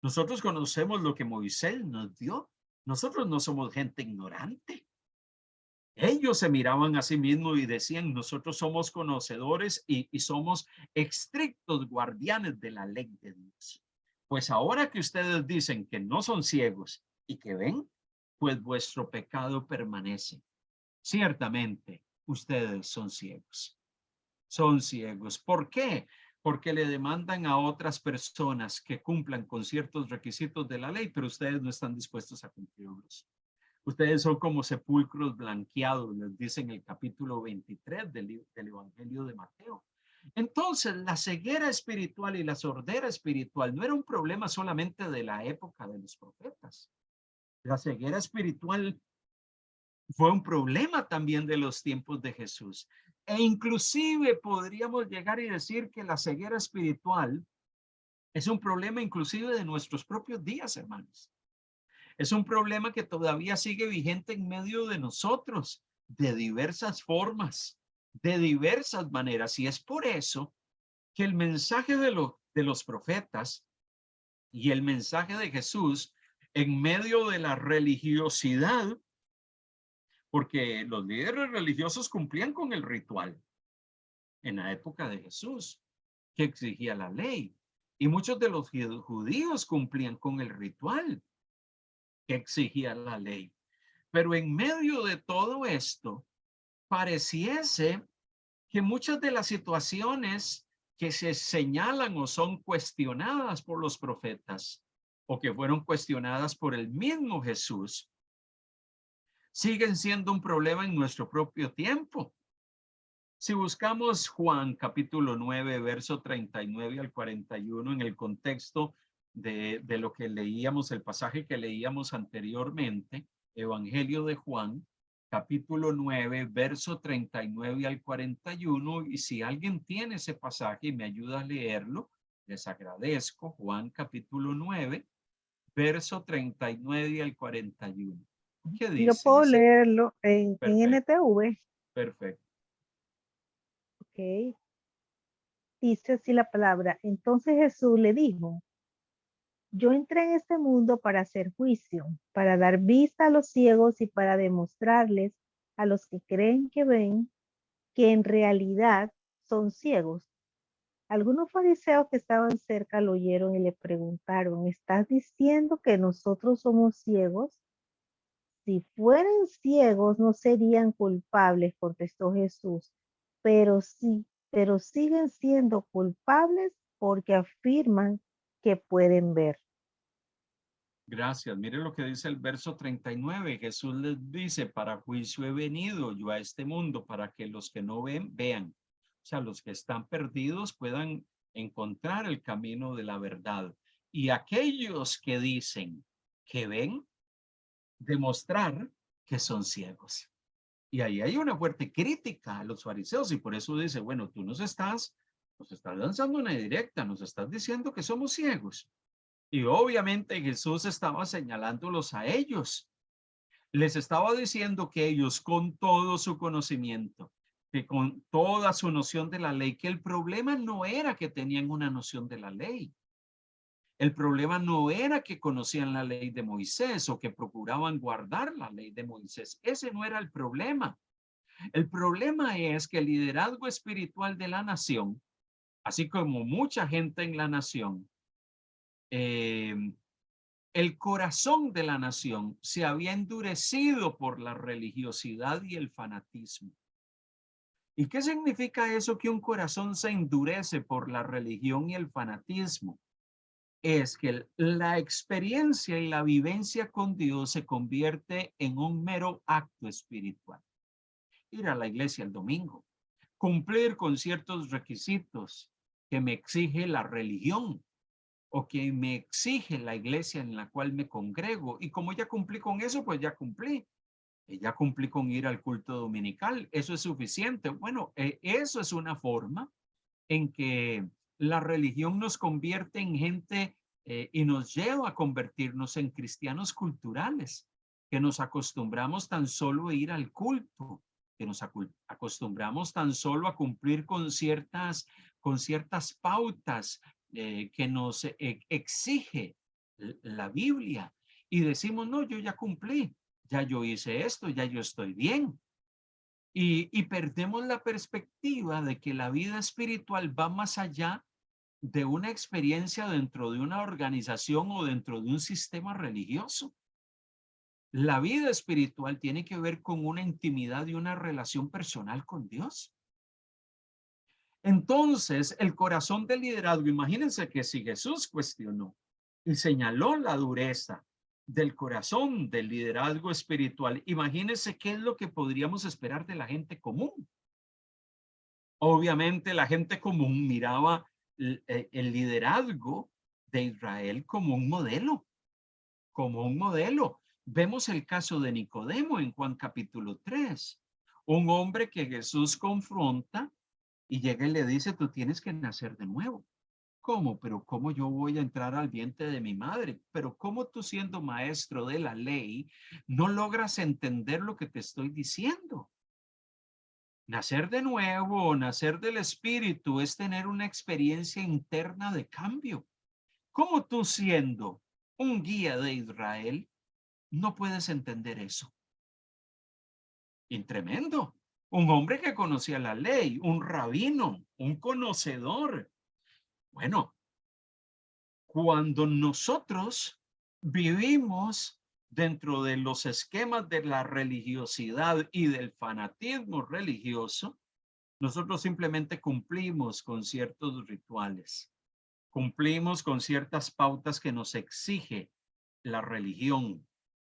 Nosotros conocemos lo que Moisés nos dio. Nosotros no somos gente ignorante. Ellos se miraban a sí mismos y decían: nosotros somos conocedores y somos estrictos guardianes de la ley de Dios. Pues ahora que ustedes dicen que no son ciegos y que ven, pues vuestro pecado permanece. Ciertamente, ustedes son ciegos. Son ciegos. ¿Por qué? Porque le demandan a otras personas que cumplan con ciertos requisitos de la ley, pero ustedes no están dispuestos a cumplirlos. Ustedes son como sepulcros blanqueados, les dice en el capítulo 23 del Evangelio de Mateo. Entonces, la ceguera espiritual y la sordera espiritual no era un problema solamente de la época de los profetas. La ceguera espiritual fue un problema también de los tiempos de Jesús. E inclusive podríamos llegar y decir que la ceguera espiritual es un problema inclusive de nuestros propios días, hermanos. Es un problema que todavía sigue vigente en medio de nosotros, de diversas formas, de diversas maneras. Y es por eso que el mensaje de los profetas y el mensaje de Jesús en medio de la religiosidad, porque los líderes religiosos cumplían con el ritual en la época de Jesús, que exigía la ley. Y muchos de los judíos cumplían con el ritual que exigía la ley. Pero en medio de todo esto, pareciese que muchas de las situaciones que se señalan o son cuestionadas por los profetas o que fueron cuestionadas por el mismo Jesús, siguen siendo un problema en nuestro propio tiempo. Si buscamos Juan capítulo 9, verso 39 al 41 en el contexto de lo que leíamos, el pasaje que leíamos anteriormente, Evangelio de Juan, capítulo 9, verso 39 al 41, y si alguien tiene ese pasaje y me ayuda a leerlo, les agradezco. Juan capítulo 9, verso 39 al 41. ¿Qué Yo dice puedo ese? leerlo en Perfecto, NTV. perfecto. Ok. Dice así la palabra. Entonces Jesús le dijo: yo entré en este mundo para hacer juicio, para dar vista a los ciegos y para demostrarles a los que creen que ven que en realidad son ciegos. Algunos fariseos que estaban cerca lo oyeron y le preguntaron: ¿estás diciendo que nosotros somos ciegos? Si fueran ciegos no serían culpables, contestó Jesús, pero siguen siendo culpables porque afirman que pueden ver. Gracias. Mire lo que dice el verso 39. Jesús les dice: para juicio he venido yo a este mundo, para que los que no ven, vean. O sea, los que están perdidos puedan encontrar el camino de la verdad. Y aquellos que dicen que ven, demostrar que son ciegos. Y ahí hay una fuerte crítica a los fariseos, y por eso dice: bueno, tú nos estás lanzando una directa, nos estás diciendo que somos ciegos. Y obviamente Jesús estaba señalándolos a ellos. Les estaba diciendo que ellos, con todo su conocimiento, que con toda su noción de la ley, que el problema no era que tenían una noción de la ley. El problema no era que conocían la ley de Moisés o que procuraban guardar la ley de Moisés. Ese no era el problema. El problema es que el liderazgo espiritual de la nación, así como mucha gente en la nación, el corazón de la nación se había endurecido por la religiosidad y el fanatismo. ¿Y qué significa eso, que un corazón se endurece por la religión y el fanatismo? Es que la experiencia y la vivencia con Dios se convierte en un mero acto espiritual. Ir a la iglesia el domingo, cumplir con ciertos requisitos que me exige la religión o que me exige la iglesia en la cual me congrego. Y como ya cumplí con eso, pues ya cumplí. Ya cumplí con ir al culto dominical. Eso es suficiente. Bueno, eso es una forma en que la religión nos convierte en gente y nos lleva a convertirnos en cristianos culturales, que nos acostumbramos tan solo a ir al culto, que nos acostumbramos tan solo a cumplir con ciertas pautas que nos exige la Biblia. Y decimos, no, yo ya cumplí, ya yo hice esto, ya yo estoy bien. Y perdemos la perspectiva de que la vida espiritual va más allá de una experiencia dentro de una organización o dentro de un sistema religioso. La vida espiritual tiene que ver con una intimidad y una relación personal con Dios. Entonces, el corazón del liderazgo, imagínense que si Jesús cuestionó y señaló la dureza del corazón del liderazgo espiritual, imagínense qué es lo que podríamos esperar de la gente común. Obviamente la gente común miraba el liderazgo de Israel como un modelo, como un modelo. Vemos el caso de Nicodemo en Juan capítulo 3, un hombre que Jesús confronta y llega y le dice, tú tienes que nacer de nuevo. ¿Cómo? Pero ¿cómo yo voy a entrar al vientre de mi madre? Pero ¿cómo tú siendo maestro de la ley no logras entender lo que te estoy diciendo? Nacer de nuevo o nacer del espíritu es tener una experiencia interna de cambio. ¿Cómo tú siendo un guía de Israel no puedes entender eso? Y tremendo. Un hombre que conocía la ley, un rabino, un conocedor. Bueno, cuando nosotros vivimos dentro de los esquemas de la religiosidad y del fanatismo religioso, nosotros simplemente cumplimos con ciertos rituales, cumplimos con ciertas pautas que nos exige la religión,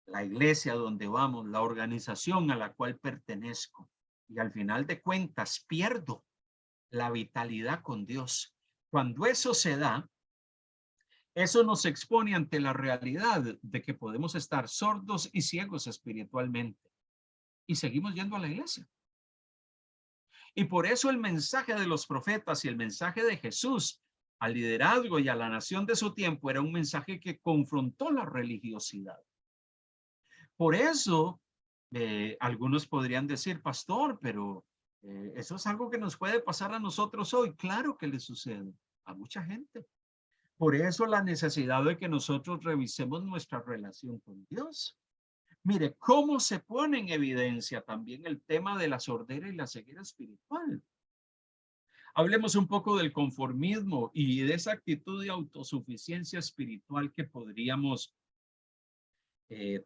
la iglesia donde vamos, la organización a la cual pertenezco. Y al final de cuentas pierdo la vitalidad con Dios. Cuando eso se da, eso nos expone ante la realidad de que podemos estar sordos y ciegos espiritualmente. Y seguimos yendo a la iglesia. Y por eso el mensaje de los profetas y el mensaje de Jesús al liderazgo y a la nación de su tiempo era un mensaje que confrontó la religiosidad. Por eso, algunos podrían decir, pastor, pero eso es algo que nos puede pasar a nosotros hoy. Claro que le sucede a mucha gente. Por eso la necesidad de que nosotros revisemos nuestra relación con Dios. Mire, cómo se pone en evidencia también el tema de la sordera y la ceguera espiritual. Hablemos un poco del conformismo y de esa actitud de autosuficiencia espiritual que podríamos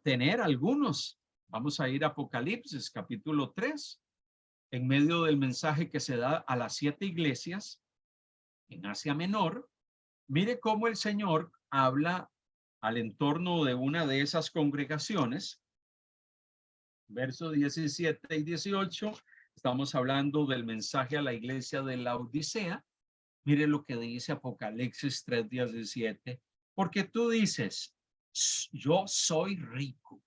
tener algunos. Vamos a ir a Apocalipsis capítulo 3, en medio del mensaje que se da a las 7 iglesias en Asia Menor. Mire cómo el Señor habla al entorno de una de esas congregaciones. Versos 17 y 18, estamos hablando del mensaje a la iglesia de la Odisea. Mire lo que dice Apocalipsis 3:17, porque tú dices, yo soy rico.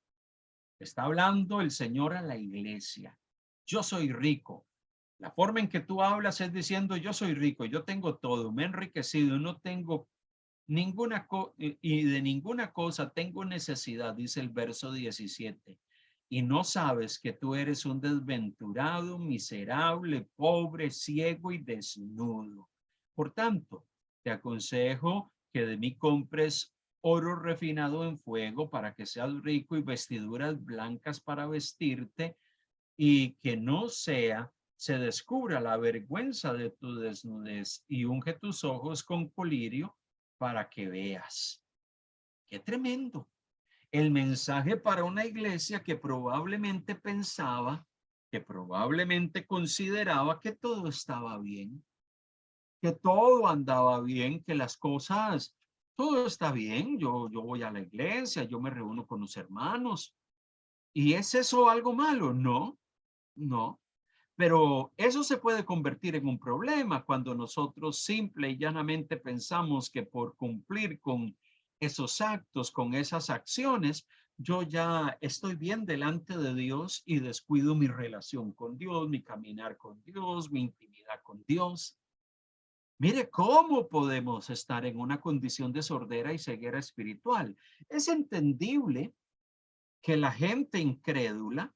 Está hablando el Señor a la iglesia. Yo soy rico. La forma en que tú hablas es diciendo, yo soy rico, yo tengo todo, me he enriquecido, no tengo ninguna cosa y de ninguna cosa tengo necesidad, dice el verso 17. Y no sabes que tú eres un desventurado, miserable, pobre, ciego y desnudo. Por tanto, te aconsejo que de mí compres oro refinado en fuego para que seas rico y vestiduras blancas para vestirte y que no se descubra la vergüenza de tu desnudez y unge tus ojos con colirio para que veas. ¡Qué tremendo! El mensaje para una iglesia que probablemente pensaba, que probablemente consideraba que todo estaba bien, que todo andaba bien, que las cosas, todo está bien, yo voy a la iglesia, yo me reúno con los hermanos. ¿Y es eso algo malo? No, no. Pero eso se puede convertir en un problema cuando nosotros simple y llanamente pensamos que por cumplir con esos actos, con esas acciones, yo ya estoy bien delante de Dios y descuido mi relación con Dios, mi caminar con Dios, mi intimidad con Dios. Mire cómo podemos estar en una condición de sordera y ceguera espiritual. Es entendible que la gente incrédula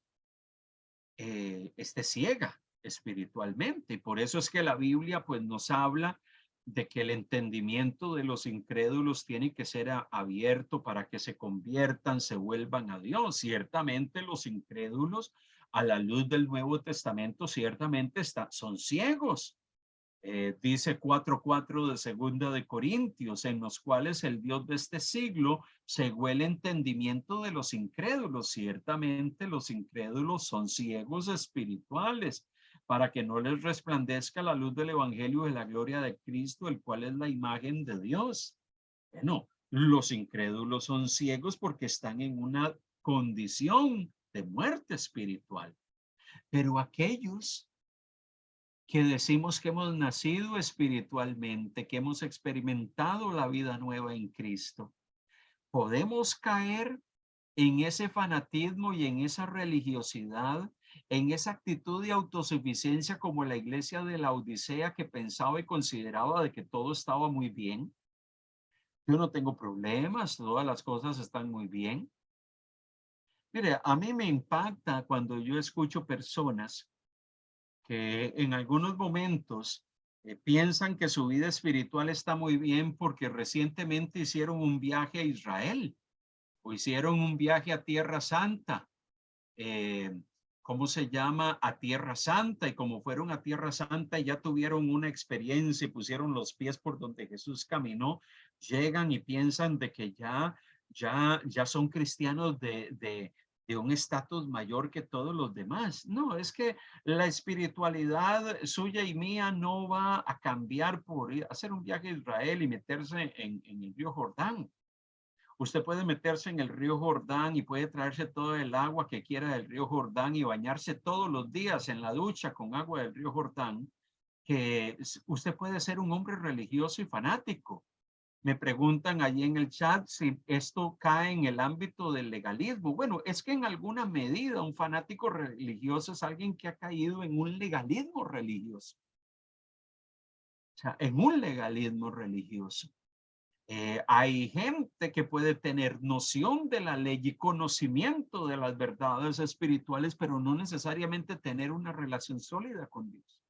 esté ciega espiritualmente. Y por eso es que la Biblia pues nos habla de que el entendimiento de los incrédulos tiene que ser abierto para que se conviertan, se vuelvan a Dios. Ciertamente los incrédulos a la luz del Nuevo Testamento ciertamente son ciegos. Dice 4:4 de Segunda de Corintios, en los cuales el Dios de este siglo cegó el entendimiento de los incrédulos. Ciertamente los incrédulos son ciegos espirituales, para que no les resplandezca la luz del evangelio de la gloria de Cristo, el cual es la imagen de Dios. Bueno, los incrédulos son ciegos porque están en una condición de muerte espiritual, pero aquellos que decimos que hemos nacido espiritualmente, que hemos experimentado la vida nueva en Cristo, podemos caer en ese fanatismo y en esa religiosidad, en esa actitud de autosuficiencia como la iglesia de la Odisea, que pensaba y consideraba de que todo estaba muy bien. Yo no tengo problemas, todas las cosas están muy bien. Mire, a mí me impacta cuando yo escucho personas que en algunos momentos piensan que su vida espiritual está muy bien porque recientemente hicieron un viaje a Israel o hicieron un viaje a Tierra Santa. Eh, ¿Cómo se llama? A Tierra Santa. Y como fueron a Tierra Santa y ya tuvieron una experiencia y pusieron los pies por donde Jesús caminó, llegan y piensan de que ya son cristianos de un estatus mayor que todos los demás. No, es que la espiritualidad suya y mía no va a cambiar por ir a hacer un viaje a Israel y meterse en el río Jordán. Usted puede meterse en el río Jordán y puede traerse todo el agua que quiera del río Jordán y bañarse todos los días en la ducha con agua del río Jordán, que usted puede ser un hombre religioso y fanático. Me preguntan allí en el chat si esto cae en el ámbito del legalismo. Bueno, es que en alguna medida un fanático religioso es alguien que ha caído en un legalismo religioso. O sea, en un legalismo religioso. Hay gente que puede tener noción de la ley y conocimiento de las verdades espirituales, pero no necesariamente tener una relación sólida con Dios.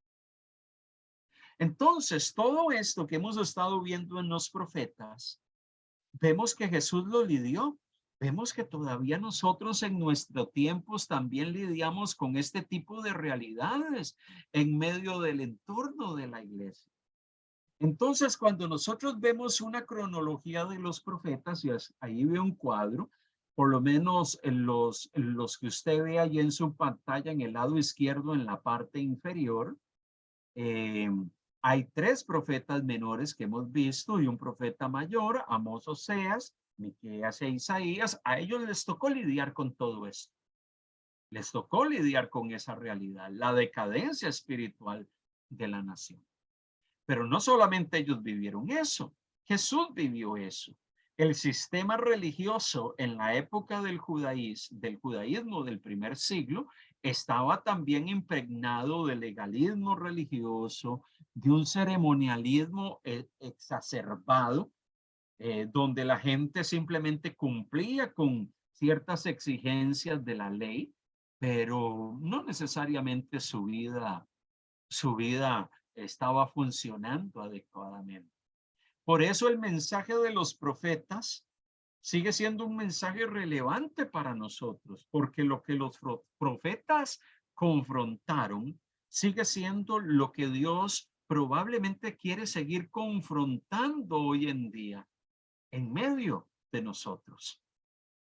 Entonces, todo esto que hemos estado viendo en los profetas, vemos que Jesús lo lidió. Vemos que todavía nosotros en nuestros tiempos también lidiamos con este tipo de realidades en medio del entorno de la iglesia. Entonces, cuando nosotros vemos una cronología de los profetas, y ahí veo un cuadro, por lo menos en los que usted ve ahí en su pantalla, en el lado izquierdo, en la parte inferior, eh, hay 3 profetas menores que hemos visto y un profeta mayor, Amós, Oseas, Miqueas e Isaías. A ellos les tocó lidiar con todo esto. Les tocó lidiar con esa realidad, la decadencia espiritual de la nación. Pero no solamente ellos vivieron eso, Jesús vivió eso. El sistema religioso en la época del judaísmo del primer siglo estaba también impregnado de legalismo religioso, de un ceremonialismo exacerbado, donde la gente simplemente cumplía con ciertas exigencias de la ley, pero no necesariamente su vida estaba funcionando adecuadamente. Por eso el mensaje de los profetas sigue siendo un mensaje relevante para nosotros, porque lo que los profetas confrontaron sigue siendo lo que Dios probablemente quiere seguir confrontando hoy en día en medio de nosotros.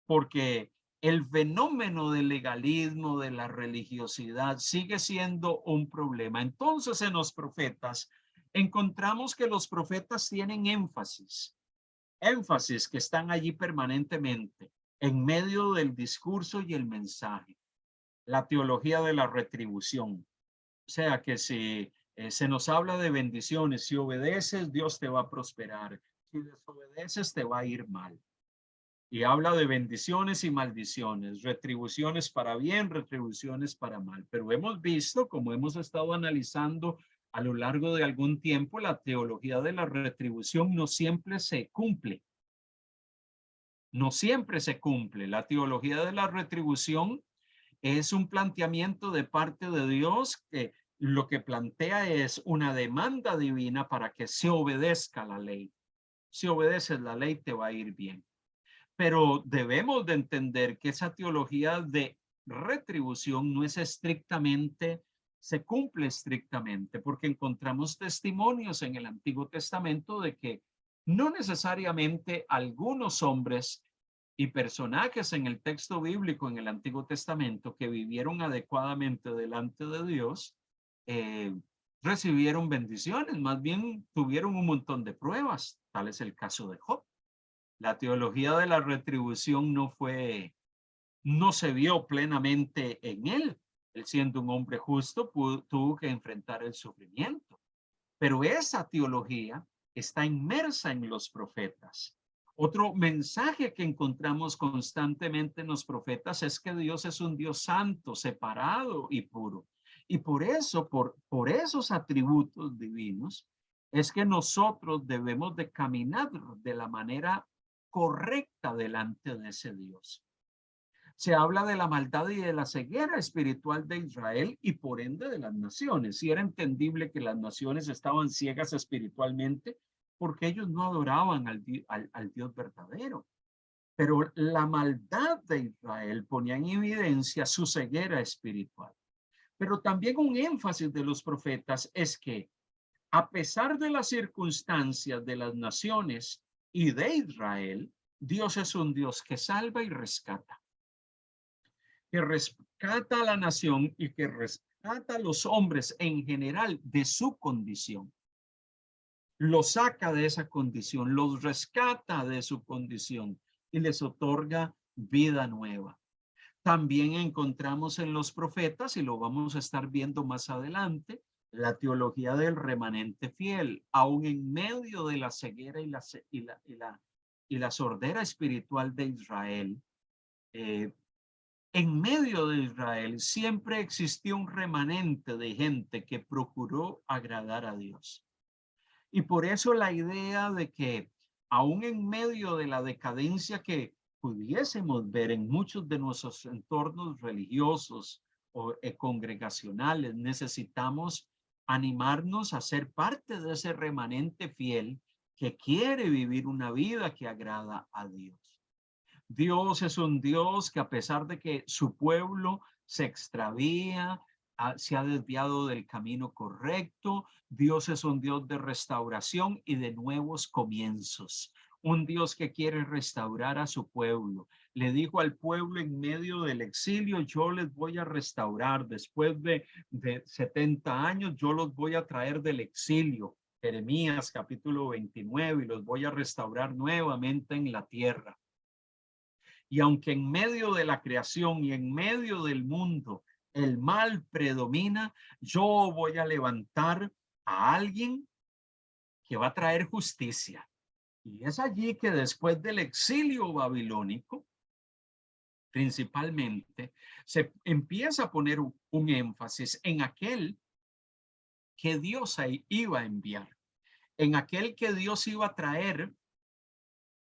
Porque el fenómeno del legalismo, de la religiosidad, sigue siendo un problema. Entonces, en los profetas, encontramos que los profetas tienen énfasis que están allí permanentemente, en medio del discurso y el mensaje. La teología de la retribución, O sea que si se nos habla de bendiciones, si obedeces, Dios te va a prosperar. Si desobedeces, te va a ir mal. Y habla de bendiciones y maldiciones, retribuciones para bien, retribuciones para mal. Pero hemos visto, como hemos estado analizando a lo largo de algún tiempo, la teología de la retribución no siempre se cumple. No siempre se cumple. La teología de la retribución es un planteamiento de parte de Dios que lo que plantea es una demanda divina para que se obedezca la ley. Si obedeces la ley, te va a ir bien. Pero debemos de entender que esa teología de retribución no es estrictamente, se cumple estrictamente, porque encontramos testimonios en el Antiguo Testamento de que no necesariamente algunos hombres y personajes en el texto bíblico en el Antiguo Testamento que vivieron adecuadamente delante de Dios, eh, recibieron bendiciones, más bien tuvieron un montón de pruebas. Tal es el caso de Job. La teología de la retribución no se vio plenamente en él. Él siendo un hombre justo tuvo que enfrentar el sufrimiento. Pero esa teología está inmersa en los profetas. Otro mensaje que encontramos constantemente en los profetas es que Dios es un Dios santo, separado y puro. Y por eso, por esos atributos divinos, es que nosotros debemos de caminar de la manera correcta delante de ese Dios. Se habla de la maldad y de la ceguera espiritual de Israel y por ende de las naciones. Y era entendible que las naciones estaban ciegas espiritualmente porque ellos no adoraban al Dios verdadero. Pero la maldad de Israel ponía en evidencia su ceguera espiritual. Pero también un énfasis de los profetas es que a pesar de las circunstancias de las naciones y de Israel, Dios es un Dios que salva y rescata. Que rescata a la nación y que rescata a los hombres en general de su condición. Los saca de esa condición, los rescata de su condición y les otorga vida nueva. También encontramos en los profetas, y lo vamos a estar viendo más adelante, la teología del remanente fiel, aún en medio de la ceguera y la sordera espiritual de Israel. En medio de Israel siempre existió un remanente de gente que procuró agradar a Dios. Y por eso la idea de que aún en medio de la decadencia que pudiésemos ver en muchos de nuestros entornos religiosos o congregacionales, necesitamos animarnos a ser parte de ese remanente fiel que quiere vivir una vida que agrada a Dios. Dios es un Dios que a pesar de que su pueblo se extravía, se ha desviado del camino correcto, Dios es un Dios de restauración y de nuevos comienzos. Un Dios que quiere restaurar a su pueblo. Le dijo al pueblo en medio del exilio, yo les voy a restaurar. Después de 70 años, yo los voy a traer del exilio. Jeremías capítulo 29, y los voy a restaurar nuevamente en la tierra. Y aunque en medio de la creación y en medio del mundo el mal predomina, yo voy a levantar a alguien que va a traer justicia. Y es allí que después del exilio babilónico, principalmente, se empieza a poner un énfasis en aquel que Dios iba a enviar, en aquel que Dios iba a traer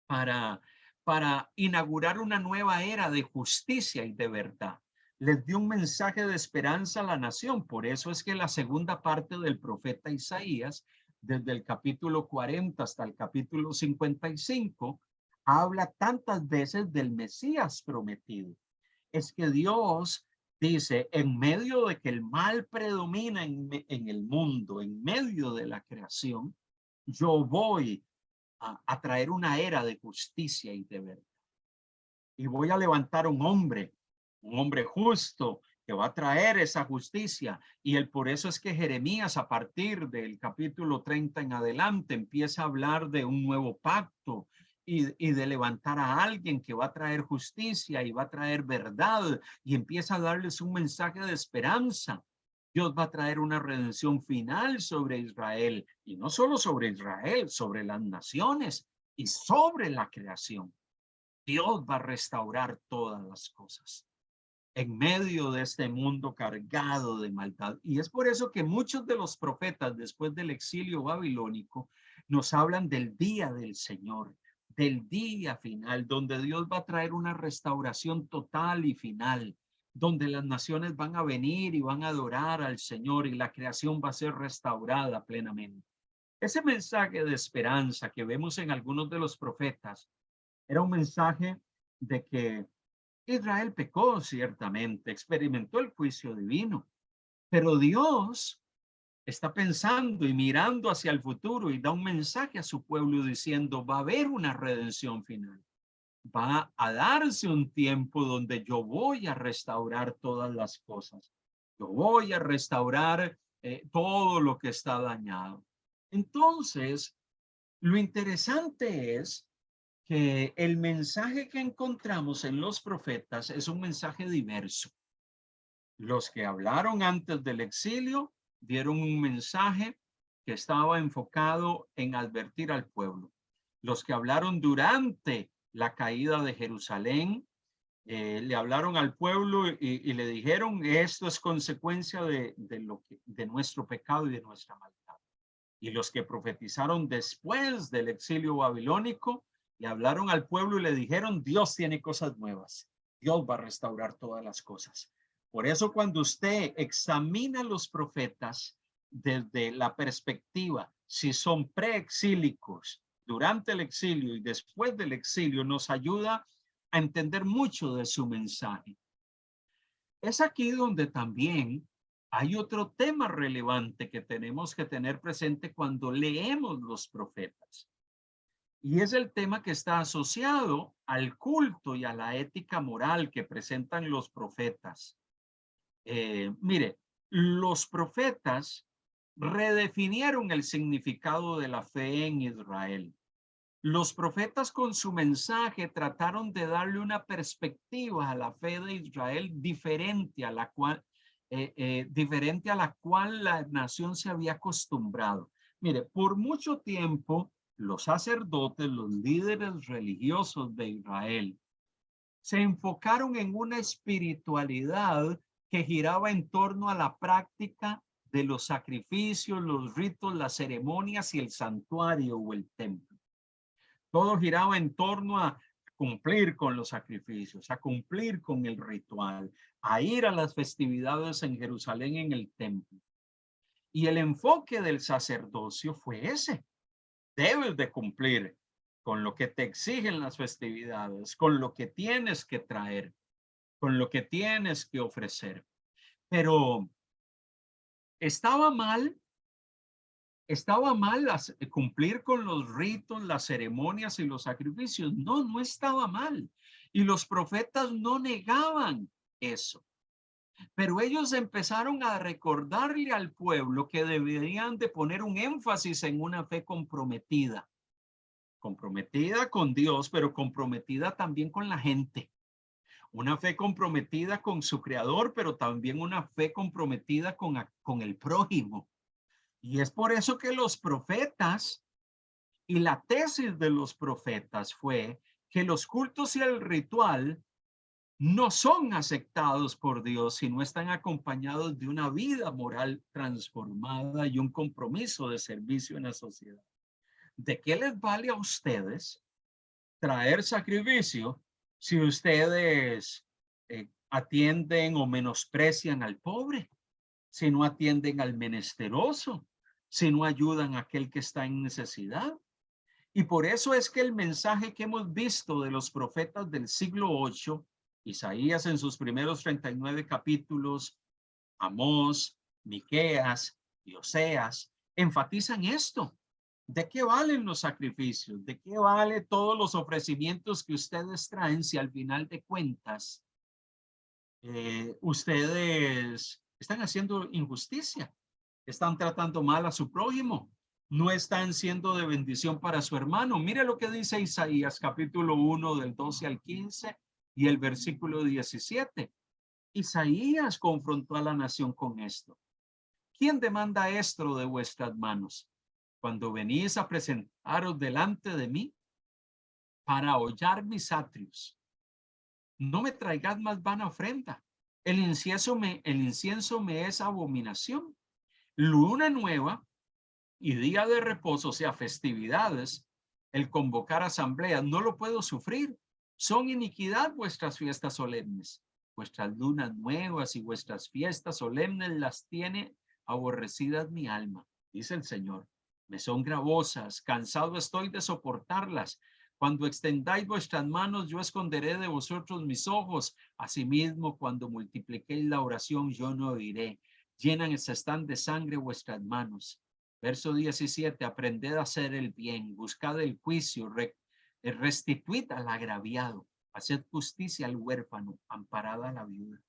para inaugurar una nueva era de justicia y de verdad. Les dio un mensaje de esperanza a la nación. Por eso es que la segunda parte del profeta Isaías, desde el capítulo 40 hasta el capítulo 55, habla tantas veces del Mesías prometido. Es que Dios dice, en medio de que el mal predomina en el mundo, en medio de la creación, yo voy a traer una era de justicia y de verdad. Y voy a levantar un hombre justo que va a traer esa justicia. Y por eso es que Jeremías, a partir del capítulo 30 en adelante, empieza a hablar de un nuevo pacto y de levantar a alguien que va a traer justicia y va a traer verdad, y empieza a darles un mensaje de esperanza. Dios va a traer una redención final sobre Israel, y no solo sobre Israel, sobre las naciones y sobre la creación. Dios va a restaurar todas las cosas en medio de este mundo cargado de maldad. Y es por eso que muchos de los profetas después del exilio babilónico nos hablan del día del Señor, del día final, donde Dios va a traer una restauración total y final, donde las naciones van a venir y van a adorar al Señor y la creación va a ser restaurada plenamente. Ese mensaje de esperanza que vemos en algunos de los profetas era un mensaje de que Israel pecó ciertamente, experimentó el juicio divino, pero Dios está pensando y mirando hacia el futuro y da un mensaje a su pueblo diciendo, va a haber una redención final. Va a darse un tiempo donde yo voy a restaurar todas las cosas. Yo voy a restaurar todo lo que está dañado. Entonces, lo interesante es que el mensaje que encontramos en los profetas es un mensaje diverso. Los que hablaron antes del exilio dieron un mensaje que estaba enfocado en advertir al pueblo. Los que hablaron durante la caída de Jerusalén le hablaron al pueblo y le dijeron, esto es consecuencia de nuestro pecado y de nuestra maldad. Y los que profetizaron después del exilio babilónico le hablaron al pueblo y le dijeron, Dios tiene cosas nuevas. Dios va a restaurar todas las cosas. Por eso cuando usted examina los profetas desde la perspectiva, si son preexílicos, durante el exilio y después del exilio, nos ayuda a entender mucho de su mensaje. Es aquí donde también hay otro tema relevante que tenemos que tener presente cuando leemos los profetas. Y es el tema que está asociado al culto y a la ética moral que presentan los profetas. Mire, los profetas redefinieron el significado de la fe en Israel. Los profetas con su mensaje trataron de darle una perspectiva a la fe de Israel diferente a la cual la nación se había acostumbrado. Mire, por mucho tiempo los sacerdotes, los líderes religiosos de Israel, se enfocaron en una espiritualidad que giraba en torno a la práctica de los sacrificios, los ritos, las ceremonias y el santuario o el templo. Todo giraba en torno a cumplir con los sacrificios, a cumplir con el ritual, a ir a las festividades en Jerusalén en el templo. Y el enfoque del sacerdocio fue ese. Debes de cumplir con lo que te exigen las festividades, con lo que tienes que traer, con lo que tienes que ofrecer. Pero estaba mal cumplir con los ritos, las ceremonias y los sacrificios. No, no estaba mal. Y los profetas no negaban eso. Pero ellos empezaron a recordarle al pueblo que deberían de poner un énfasis en una fe comprometida. Comprometida con Dios, pero comprometida también con la gente. Una fe comprometida con su creador, pero también una fe comprometida con el prójimo. Y es por eso que los profetas y la tesis de los profetas fue que los cultos y el ritual no son aceptados por Dios si no están acompañados de una vida moral transformada y un compromiso de servicio en la sociedad. ¿De qué les vale a ustedes traer sacrificio si ustedes atienden o menosprecian al pobre? Si no atienden al menesteroso, si no ayudan a aquel que está en necesidad. Y por eso es que el mensaje que hemos visto de los profetas del siglo VIII, Isaías en sus primeros 39 capítulos, Amós, Miqueas y Oseas, enfatizan esto. ¿De qué valen los sacrificios? ¿De qué vale todos los ofrecimientos que ustedes traen si al final de cuentas ustedes están haciendo injusticia? Están tratando mal a su prójimo. No están siendo de bendición para su hermano. Mire lo que dice Isaías capítulo 1 del 12 al 15 y el versículo 17. Isaías confrontó a la nación con esto. ¿quién demanda esto de vuestras manos? Cuando venís a presentaros delante de mí para hollar mis atrios, no me traigas más vana ofrenda. El incienso me es abominación. Luna nueva y día de reposo, o sea, festividades, el convocar asambleas, no lo puedo sufrir. Son iniquidad vuestras fiestas solemnes. Vuestras lunas nuevas y vuestras fiestas solemnes las tiene aborrecidas mi alma, dice el Señor. Me son gravosas, cansado estoy de soportarlas. Cuando extendáis vuestras manos, yo esconderé de vosotros mis ojos. Asimismo, cuando multipliquéis la oración, yo no oiré. Están de sangre vuestras manos. Verso 17, aprended a hacer el bien, buscad el juicio, restituid al agraviado, haced justicia al huérfano, amparad a la viuda.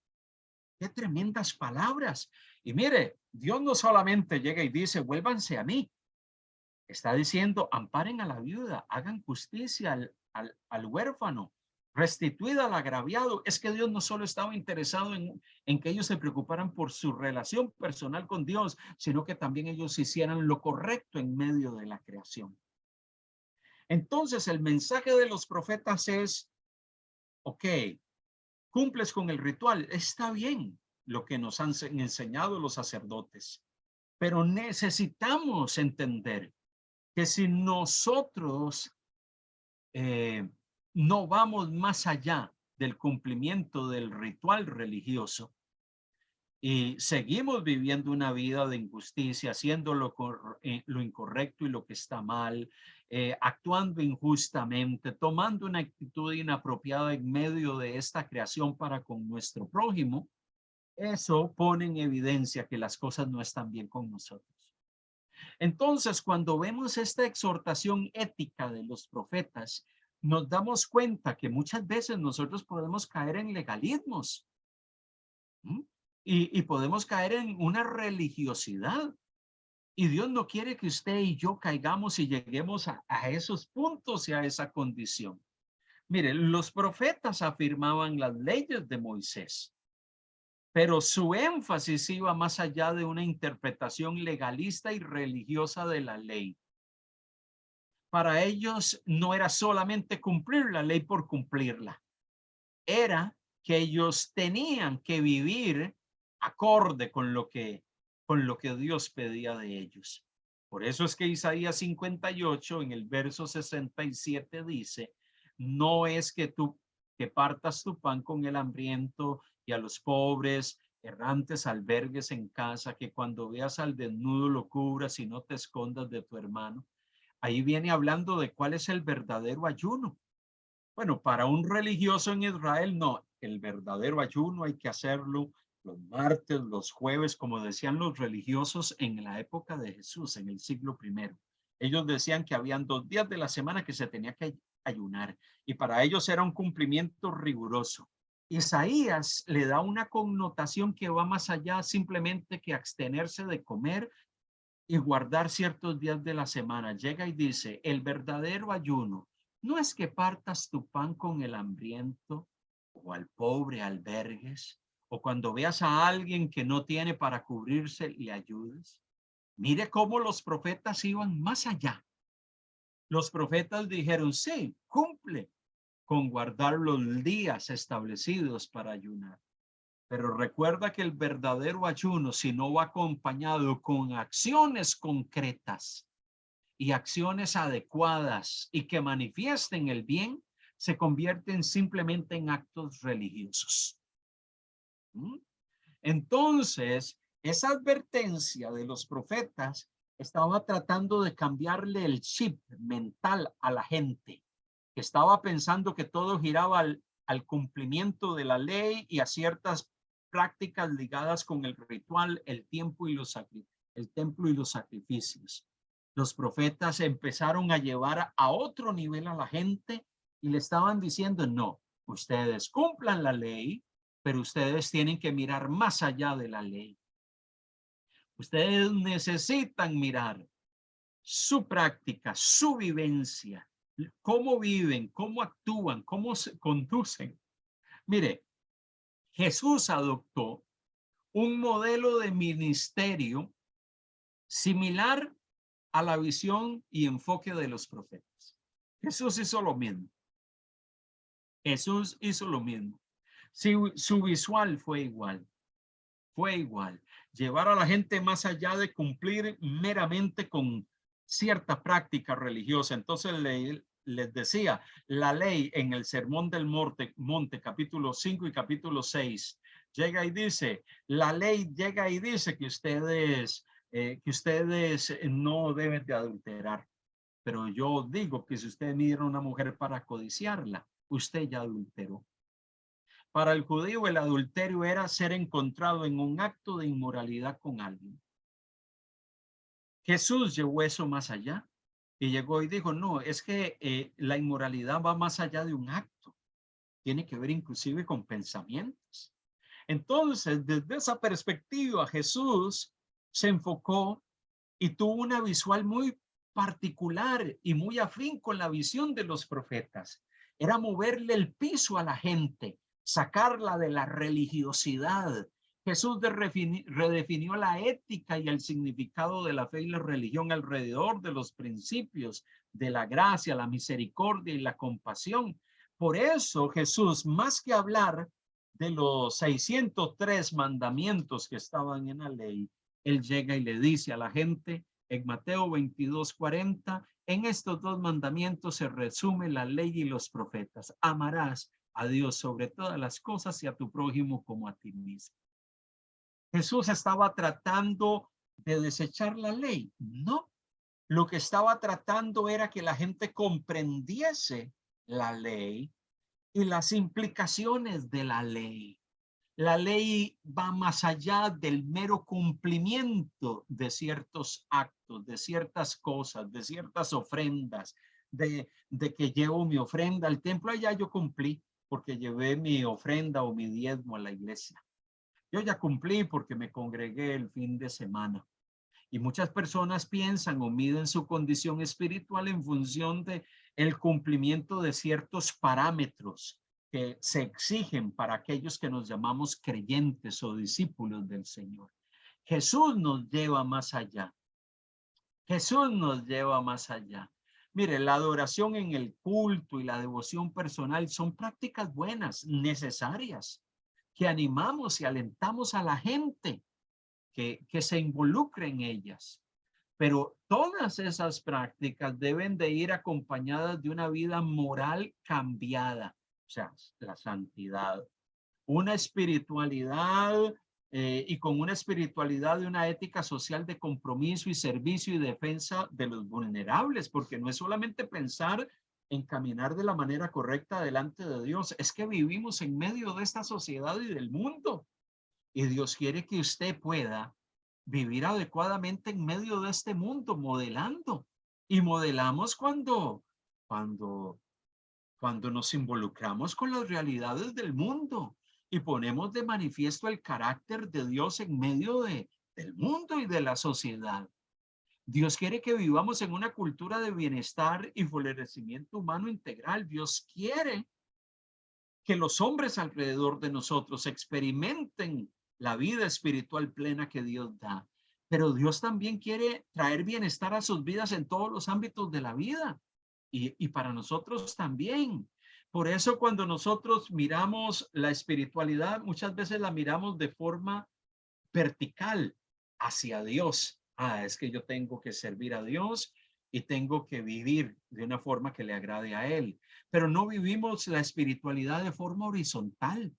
Qué tremendas palabras. Y mire, Dios no solamente llega y dice, vuélvanse a mí. Está diciendo, amparen a la viuda, hagan justicia al huérfano, restituid al agraviado. Es que Dios no solo estaba interesado en que ellos se preocuparan por su relación personal con Dios, sino que también ellos hicieran lo correcto en medio de la creación. Entonces el mensaje de los profetas es, ok, cumples con el ritual, está bien lo que nos han enseñado los sacerdotes, pero necesitamos entender que si nosotros no vamos más allá del cumplimiento del ritual religioso y seguimos viviendo una vida de injusticia, haciendo lo incorrecto y lo que está mal, actuando injustamente, tomando una actitud inapropiada en medio de esta creación para con nuestro prójimo, eso pone en evidencia que las cosas no están bien con nosotros. Entonces, cuando vemos esta exhortación ética de los profetas, nos damos cuenta que muchas veces nosotros podemos caer en legalismos y podemos caer en una religiosidad. Y Dios no quiere que usted y yo caigamos y lleguemos a esos puntos y a esa condición. Miren, los profetas afirmaban las leyes de Moisés, pero su énfasis iba más allá de una interpretación legalista y religiosa de la ley. Para ellos no era solamente cumplir la ley por cumplirla, era que ellos tenían que vivir acorde con lo que Dios pedía de ellos. Por eso es que Isaías 58 en el verso 67 dice, no es que partas tu pan con el hambriento y a los pobres errantes albergues en casa, que cuando veas al desnudo lo cubras y no te escondas de tu hermano. Ahí viene hablando de cuál es el verdadero ayuno. Bueno, para un religioso en Israel, no. El verdadero ayuno hay que hacerlo los martes, los jueves, como decían los religiosos en la época de Jesús, en el siglo I. Ellos decían que habían 2 días de la semana que se tenía que ayunar y para ellos era un cumplimiento riguroso. Isaías le da una connotación que va más allá simplemente que abstenerse de comer y guardar ciertos días de la semana. Llega y dice, el verdadero ayuno no es que partas tu pan con el hambriento o al pobre albergues, o cuando veas a alguien que no tiene para cubrirse y ayudes. Mire cómo los profetas iban más allá. Los profetas dijeron, sí, cumple con guardar los días establecidos para ayunar. Pero recuerda que el verdadero ayuno, si no va acompañado con acciones concretas y acciones adecuadas y que manifiesten el bien, se convierten simplemente en actos religiosos. Entonces, esa advertencia de los profetas estaba tratando de cambiarle el chip mental a la gente, que estaba pensando que todo giraba al cumplimiento de la ley y a ciertas prácticas ligadas con el ritual, el templo y los sacrificios. Los profetas empezaron a llevar a otro nivel a la gente y le estaban diciendo, no, ustedes cumplan la ley, pero ustedes tienen que mirar más allá de la ley. Ustedes necesitan mirar su práctica, su vivencia, cómo viven, cómo actúan, cómo se conducen. Mire, Jesús adoptó un modelo de ministerio similar a la visión y enfoque de los profetas. Jesús hizo lo mismo. Jesús hizo lo mismo. Su visual fue igual. Fue igual. Llevar a la gente más allá de cumplir meramente con cierta práctica religiosa. Entonces les decía, la ley en el Sermón del Monte, capítulo 5 y capítulo 6, llega y dice, la ley llega y dice que ustedes no deben de adulterar. Pero yo digo que si usted mira a una mujer para codiciarla, usted ya adulteró. Para el judío el adulterio era ser encontrado en un acto de inmoralidad con alguien. Jesús llevó eso más allá y llegó y dijo, no, es que la inmoralidad va más allá de un acto. Tiene que ver inclusive con pensamientos. Entonces, desde esa perspectiva, Jesús se enfocó y tuvo una visual muy particular y muy afín con la visión de los profetas. Era moverle el piso a la gente, sacarla de la religiosidad. Jesús redefinió la ética y el significado de la fe y la religión alrededor de los principios de la gracia, la misericordia y la compasión. Por eso Jesús, más que hablar de los 603 mandamientos que estaban en la ley, él llega y le dice a la gente en Mateo 22:40, en estos dos mandamientos se resume la ley y los profetas. Amarás a Dios sobre todas las cosas y a tu prójimo como a ti mismo. Jesús estaba tratando de desechar la ley. No, lo que estaba tratando era que la gente comprendiese la ley y las implicaciones de la ley. La ley va más allá del mero cumplimiento de ciertos actos, de ciertas cosas, de ciertas ofrendas, de que llevo mi ofrenda al templo. Allá yo cumplí porque llevé mi ofrenda o mi diezmo a la iglesia. Yo ya cumplí porque me congregué el fin de semana. Y muchas personas piensan o miden su condición espiritual en función de el cumplimiento de ciertos parámetros que se exigen para aquellos que nos llamamos creyentes o discípulos del Señor. Jesús nos lleva más allá. Jesús nos lleva más allá. Mire, la adoración en el culto y la devoción personal son prácticas buenas, necesarias, que animamos y alentamos a la gente que se involucre en ellas. Pero todas esas prácticas deben de ir acompañadas de una vida moral cambiada, o sea, la santidad, una espiritualidad y con una espiritualidad de una ética social de compromiso y servicio y defensa de los vulnerables, porque no es solamente pensar en caminar de la manera correcta delante de Dios, es que vivimos en medio de esta sociedad y del mundo. Y Dios quiere que usted pueda vivir adecuadamente en medio de este mundo, modelando. Y modelamos cuando nos involucramos con las realidades del mundo y ponemos de manifiesto el carácter de Dios en medio del mundo y de la sociedad. Dios quiere que vivamos en una cultura de bienestar y florecimiento humano integral. Dios quiere que los hombres alrededor de nosotros experimenten la vida espiritual plena que Dios da. Pero Dios también quiere traer bienestar a sus vidas en todos los ámbitos de la vida y para nosotros también. Por eso cuando nosotros miramos la espiritualidad, muchas veces la miramos de forma vertical hacia Dios. Es que yo tengo que servir a Dios y tengo que vivir de una forma que le agrade a Él. Pero no vivimos la espiritualidad de forma horizontal,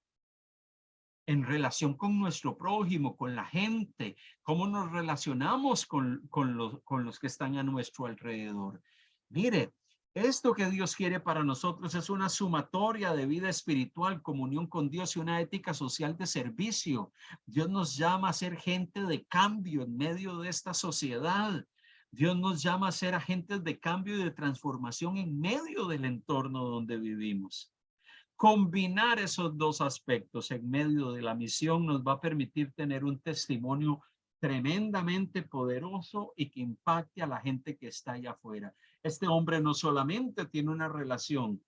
en relación con nuestro prójimo, con la gente, cómo nos relacionamos con los que están a nuestro alrededor. Mire, esto que Dios quiere para nosotros es una sumatoria de vida espiritual, comunión con Dios y una ética social de servicio. Dios nos llama a ser gente de cambio en medio de esta sociedad. Dios nos llama a ser agentes de cambio y de transformación en medio del entorno donde vivimos. Combinar esos dos aspectos en medio de la misión nos va a permitir tener un testimonio tremendamente poderoso y que impacte a la gente que está allá afuera. Este hombre no solamente tiene una relación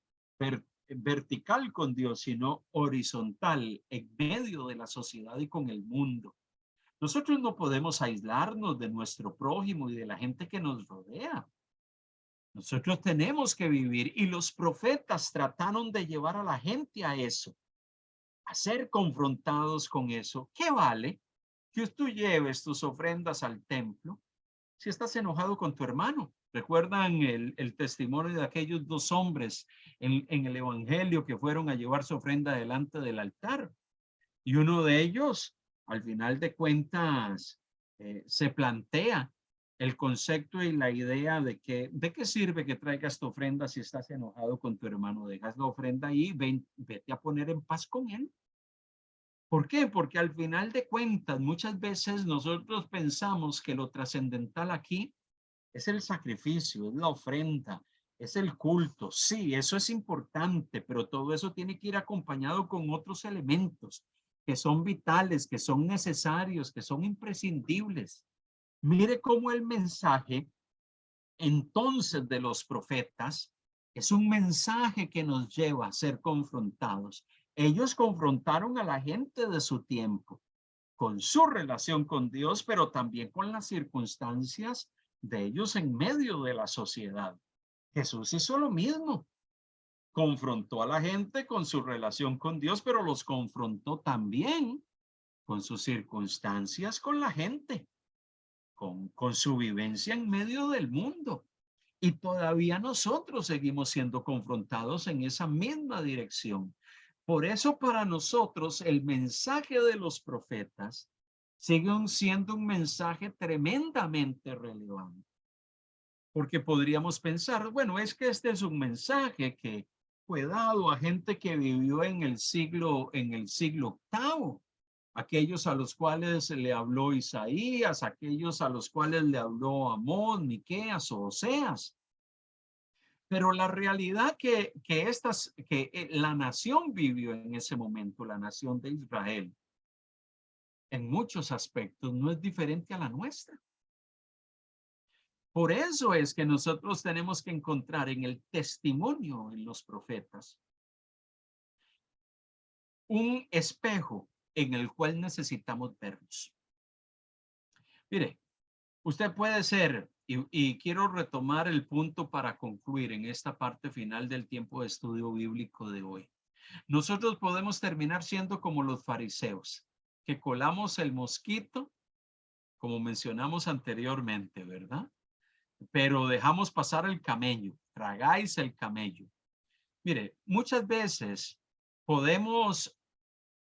vertical con Dios, sino horizontal en medio de la sociedad y con el mundo. Nosotros no podemos aislarnos de nuestro prójimo y de la gente que nos rodea. Nosotros tenemos que vivir, y los profetas trataron de llevar a la gente a eso, a ser confrontados con eso. ¿Qué vale que tú lleves tus ofrendas al templo si estás enojado con tu hermano? ¿Recuerdan el testimonio de aquellos dos hombres en el evangelio que fueron a llevar su ofrenda delante del altar? Y uno de ellos, al final de cuentas, se plantea el concepto y la idea de qué sirve que traigas tu ofrenda si estás enojado con tu hermano. Dejas la ofrenda ahí, vete a poner en paz con él. ¿Por qué? Porque al final de cuentas, muchas veces nosotros pensamos que lo trascendental aquí es el sacrificio, es la ofrenda, es el culto. Sí, eso es importante, pero todo eso tiene que ir acompañado con otros elementos que son vitales, que son necesarios, que son imprescindibles. Mire cómo el mensaje entonces de los profetas es un mensaje que nos lleva a ser confrontados. Ellos confrontaron a la gente de su tiempo con su relación con Dios, pero también con las circunstancias de ellos en medio de la sociedad. Jesús hizo lo mismo. Confrontó a la gente con su relación con Dios, pero los confrontó también con sus circunstancias con la gente, con su vivencia en medio del mundo. Y todavía nosotros seguimos siendo confrontados en esa misma dirección. Por eso para nosotros el mensaje de los profetas sigue siendo un mensaje tremendamente relevante. Porque podríamos pensar, bueno, es que este es un mensaje que fue dado a gente que vivió en el siglo octavo, aquellos a los cuales le habló Isaías, aquellos a los cuales le habló Amós, Miqueas o Oseas. Pero la realidad que la nación vivió en ese momento, la nación de Israel, en muchos aspectos no es diferente a la nuestra. Por eso es que nosotros tenemos que encontrar en el testimonio en los profetas un espejo en el cual necesitamos vernos. Mire, usted puede ser, y quiero retomar el punto para concluir en esta parte final del tiempo de estudio bíblico de hoy. Nosotros podemos terminar siendo como los fariseos, que colamos el mosquito, como mencionamos anteriormente, ¿verdad? Pero dejamos pasar el camello, tragáis el camello. Mire, muchas veces podemos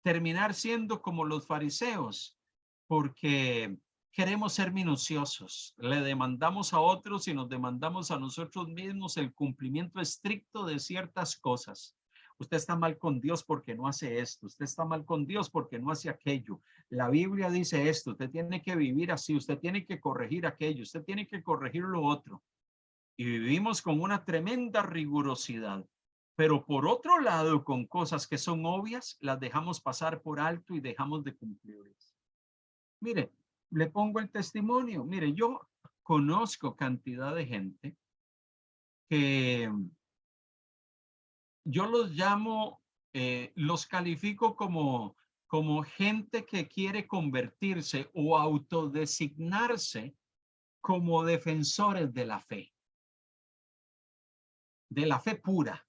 terminar siendo como los fariseos porque queremos ser minuciosos. Le demandamos a otros y nos demandamos a nosotros mismos el cumplimiento estricto de ciertas cosas. Usted está mal con Dios porque no hace esto. Usted está mal con Dios porque no hace aquello. La Biblia dice esto. Usted tiene que vivir así. Usted tiene que corregir aquello. Usted tiene que corregir lo otro. Y vivimos con una tremenda rigurosidad. Pero por otro lado, con cosas que son obvias, las dejamos pasar por alto y dejamos de cumplirlas. Mire, le pongo el testimonio. Mire, yo conozco cantidad de gente que yo los llamo, los califico como gente que quiere convertirse o autodesignarse como defensores de la fe pura.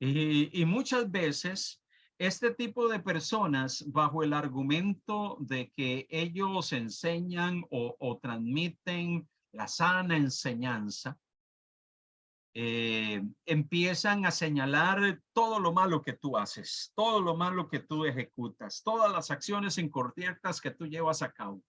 Y muchas veces este tipo de personas, bajo el argumento de que ellos enseñan o transmiten la sana enseñanza, empiezan a señalar todo lo malo que tú haces, todo lo malo que tú ejecutas, todas las acciones incorrectas que tú llevas a cabo.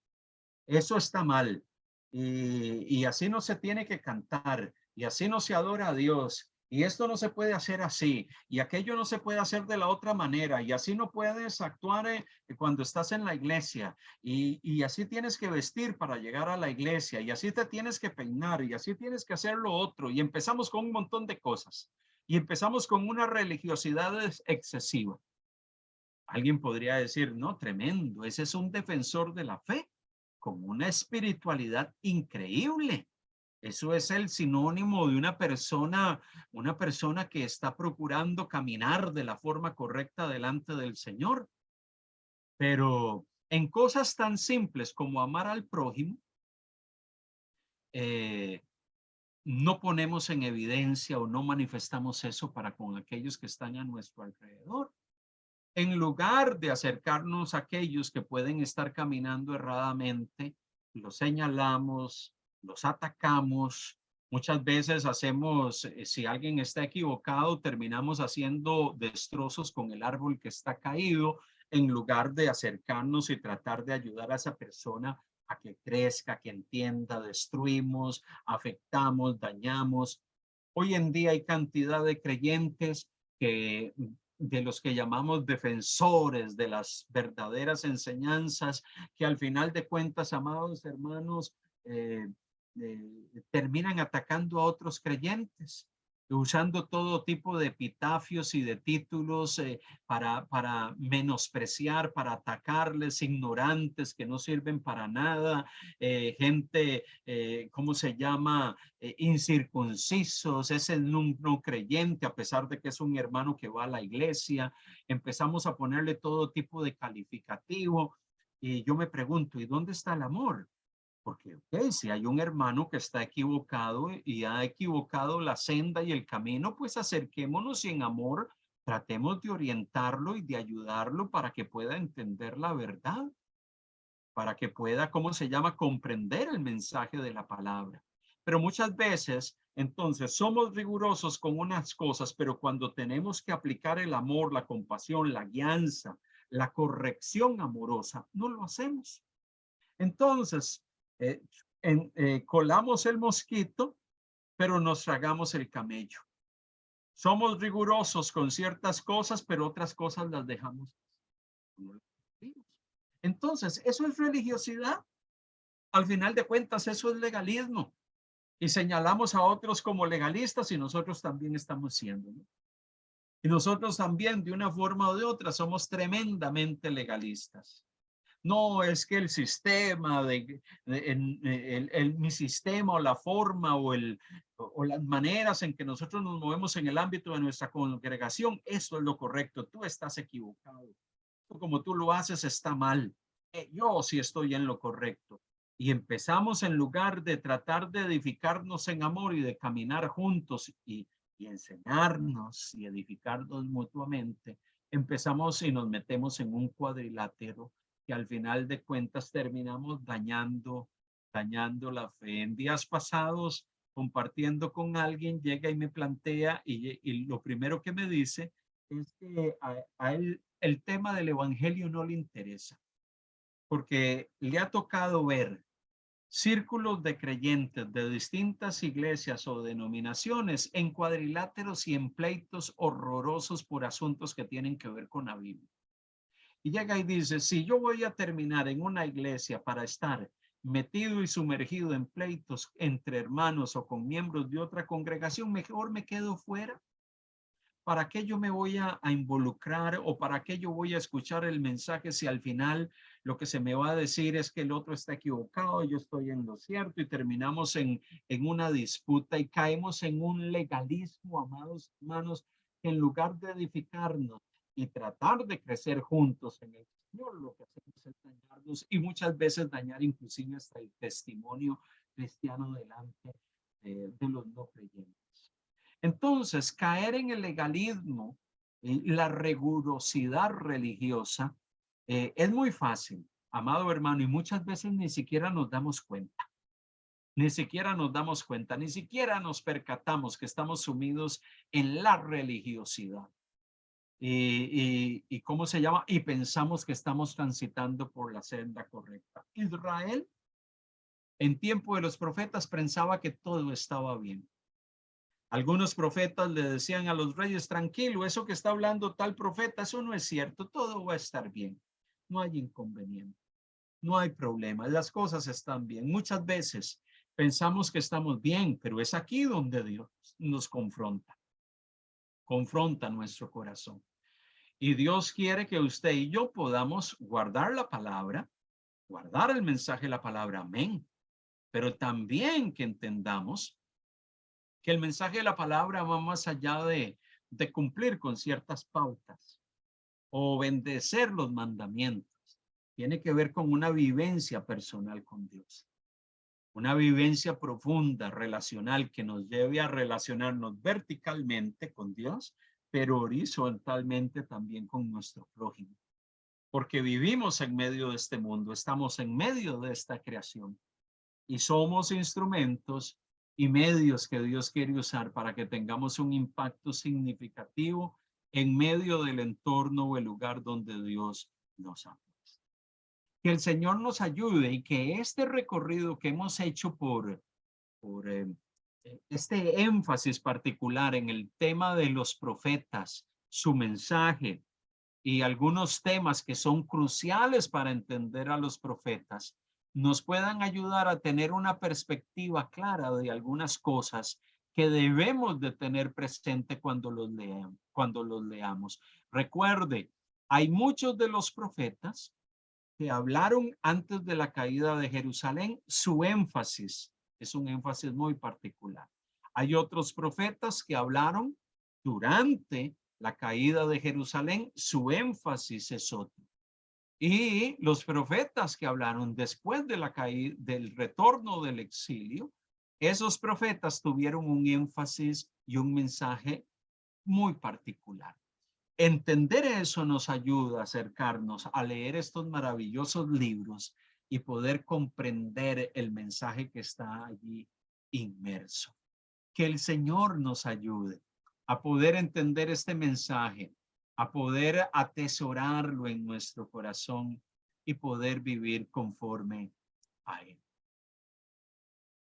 Eso está mal. Y así no se tiene que cantar, y así no se adora a Dios, y esto no se puede hacer así, y aquello no se puede hacer de la otra manera, y así no puedes actuar cuando estás en la iglesia, y así tienes que vestir para llegar a la iglesia, y así te tienes que peinar, y así tienes que hacer lo otro, y empezamos con un montón de cosas, y empezamos con una religiosidad excesiva. Alguien podría decir, no, tremendo, ese es un defensor de la fe, con una espiritualidad increíble. Eso es el sinónimo de una persona que está procurando caminar de la forma correcta delante del Señor. Pero en cosas tan simples como amar al prójimo, no ponemos en evidencia o no manifestamos eso para con aquellos que están a nuestro alrededor. En lugar de acercarnos a aquellos que pueden estar caminando erradamente, los señalamos, los atacamos. Muchas veces hacemos, si alguien está equivocado, terminamos haciendo destrozos con el árbol que está caído, en lugar de acercarnos y tratar de ayudar a esa persona a que crezca, que entienda. Destruimos, afectamos, dañamos. Hoy en día hay cantidad de creyentes que, de los que llamamos defensores de las verdaderas enseñanzas, que al final de cuentas, amados hermanos, terminan atacando a otros creyentes, usando todo tipo de epitafios y de títulos para menospreciar, para atacarles, ignorantes que no sirven para nada, gente, ¿cómo se llama? Incircuncisos, es el no creyente, a pesar de que es un hermano que va a la iglesia. Empezamos a ponerle todo tipo de calificativo y yo me pregunto, ¿y dónde está el amor? Porque si hay un hermano que está equivocado y ha equivocado la senda y el camino, pues acerquémonos y en amor tratemos de orientarlo y de ayudarlo para que pueda entender la verdad, para que pueda, ¿cómo se llama?, comprender el mensaje de la palabra. Pero muchas veces, entonces, somos rigurosos con unas cosas, pero cuando tenemos que aplicar el amor, la compasión, la guianza, la corrección amorosa, no lo hacemos. Entonces, colamos el mosquito, pero nos tragamos el camello. Somos rigurosos con ciertas cosas, pero otras cosas las dejamos. Entonces, ¿eso es religiosidad? Al final de cuentas, eso es legalismo. Y señalamos a otros como legalistas y nosotros también estamos siendo, ¿no? Y nosotros también, de una forma o de otra, somos tremendamente legalistas. No, es que el sistema, mi sistema o la forma o las maneras en que nosotros nos movemos en el ámbito de nuestra congregación, eso es lo correcto. Tú estás equivocado. Como tú lo haces está mal. Yo sí estoy en lo correcto. Y empezamos, en lugar de tratar de edificarnos en amor y de caminar juntos y enseñarnos y edificarnos mutuamente, empezamos y nos metemos en un cuadrilátero que al final de cuentas terminamos dañando la fe. En días pasados, compartiendo con alguien, llega y me plantea y lo primero que me dice es que a él el tema del evangelio no le interesa, porque le ha tocado ver círculos de creyentes de distintas iglesias o denominaciones en cuadriláteros y en pleitos horrorosos por asuntos que tienen que ver con la Biblia. Y llega y dice, si yo voy a terminar en una iglesia para estar metido y sumergido en pleitos entre hermanos o con miembros de otra congregación, mejor me quedo fuera. ¿Para qué yo me voy a involucrar o para qué yo voy a escuchar el mensaje si al final lo que se me va a decir es que el otro está equivocado, yo estoy en lo cierto y terminamos en una disputa y caemos en un legalismo, amados hermanos, que en lugar de edificarnos y tratar de crecer juntos en el Señor, lo que hacemos es dañarnos y muchas veces dañar inclusive hasta el testimonio cristiano delante de los no creyentes. Entonces, caer en el legalismo y la rigurosidad religiosa es muy fácil, amado hermano, y muchas veces ni siquiera nos damos cuenta. Ni siquiera nos damos cuenta, ni siquiera nos percatamos que estamos sumidos en la religiosidad. Y ¿cómo se llama? Y pensamos que estamos transitando por la senda correcta. Israel, en tiempo de los profetas, pensaba que todo estaba bien. Algunos profetas le decían a los reyes, tranquilo, eso que está hablando tal profeta, eso no es cierto, todo va a estar bien. No hay inconveniente, no hay problema, las cosas están bien. Muchas veces pensamos que estamos bien, pero es aquí donde Dios nos confronta nuestro corazón. Y Dios quiere que usted y yo podamos guardar la palabra, guardar el mensaje de la palabra, amén. Pero también que entendamos que el mensaje de la palabra va más allá de cumplir con ciertas pautas o obedecer los mandamientos. tiene que ver con una vivencia personal con Dios. Una vivencia profunda, relacional, que nos lleve a relacionarnos verticalmente con Dios, pero horizontalmente también con nuestro prójimo. Porque vivimos en medio de este mundo, estamos en medio de esta creación y somos instrumentos y medios que Dios quiere usar para que tengamos un impacto significativo en medio del entorno o el lugar donde Dios nos ha puesto. Que el Señor nos ayude y que este recorrido que hemos hecho por este énfasis particular en el tema de los profetas, su mensaje y algunos temas que son cruciales para entender a los profetas, nos puedan ayudar a tener una perspectiva clara de algunas cosas que debemos de tener presente cuando los leamos. Recuerde, hay muchos de los profetas que hablaron antes de la caída de Jerusalén. Su énfasis es un énfasis muy particular. Hay otros profetas que hablaron durante la caída de Jerusalén, su énfasis es otro. Y los profetas que hablaron después de la caída, del retorno del exilio, esos profetas tuvieron un énfasis y un mensaje muy particular. Entender eso nos ayuda a acercarnos a leer estos maravillosos libros y poder comprender el mensaje que está allí inmerso. Que el Señor nos ayude a poder entender este mensaje, a poder atesorarlo en nuestro corazón y poder vivir conforme a él.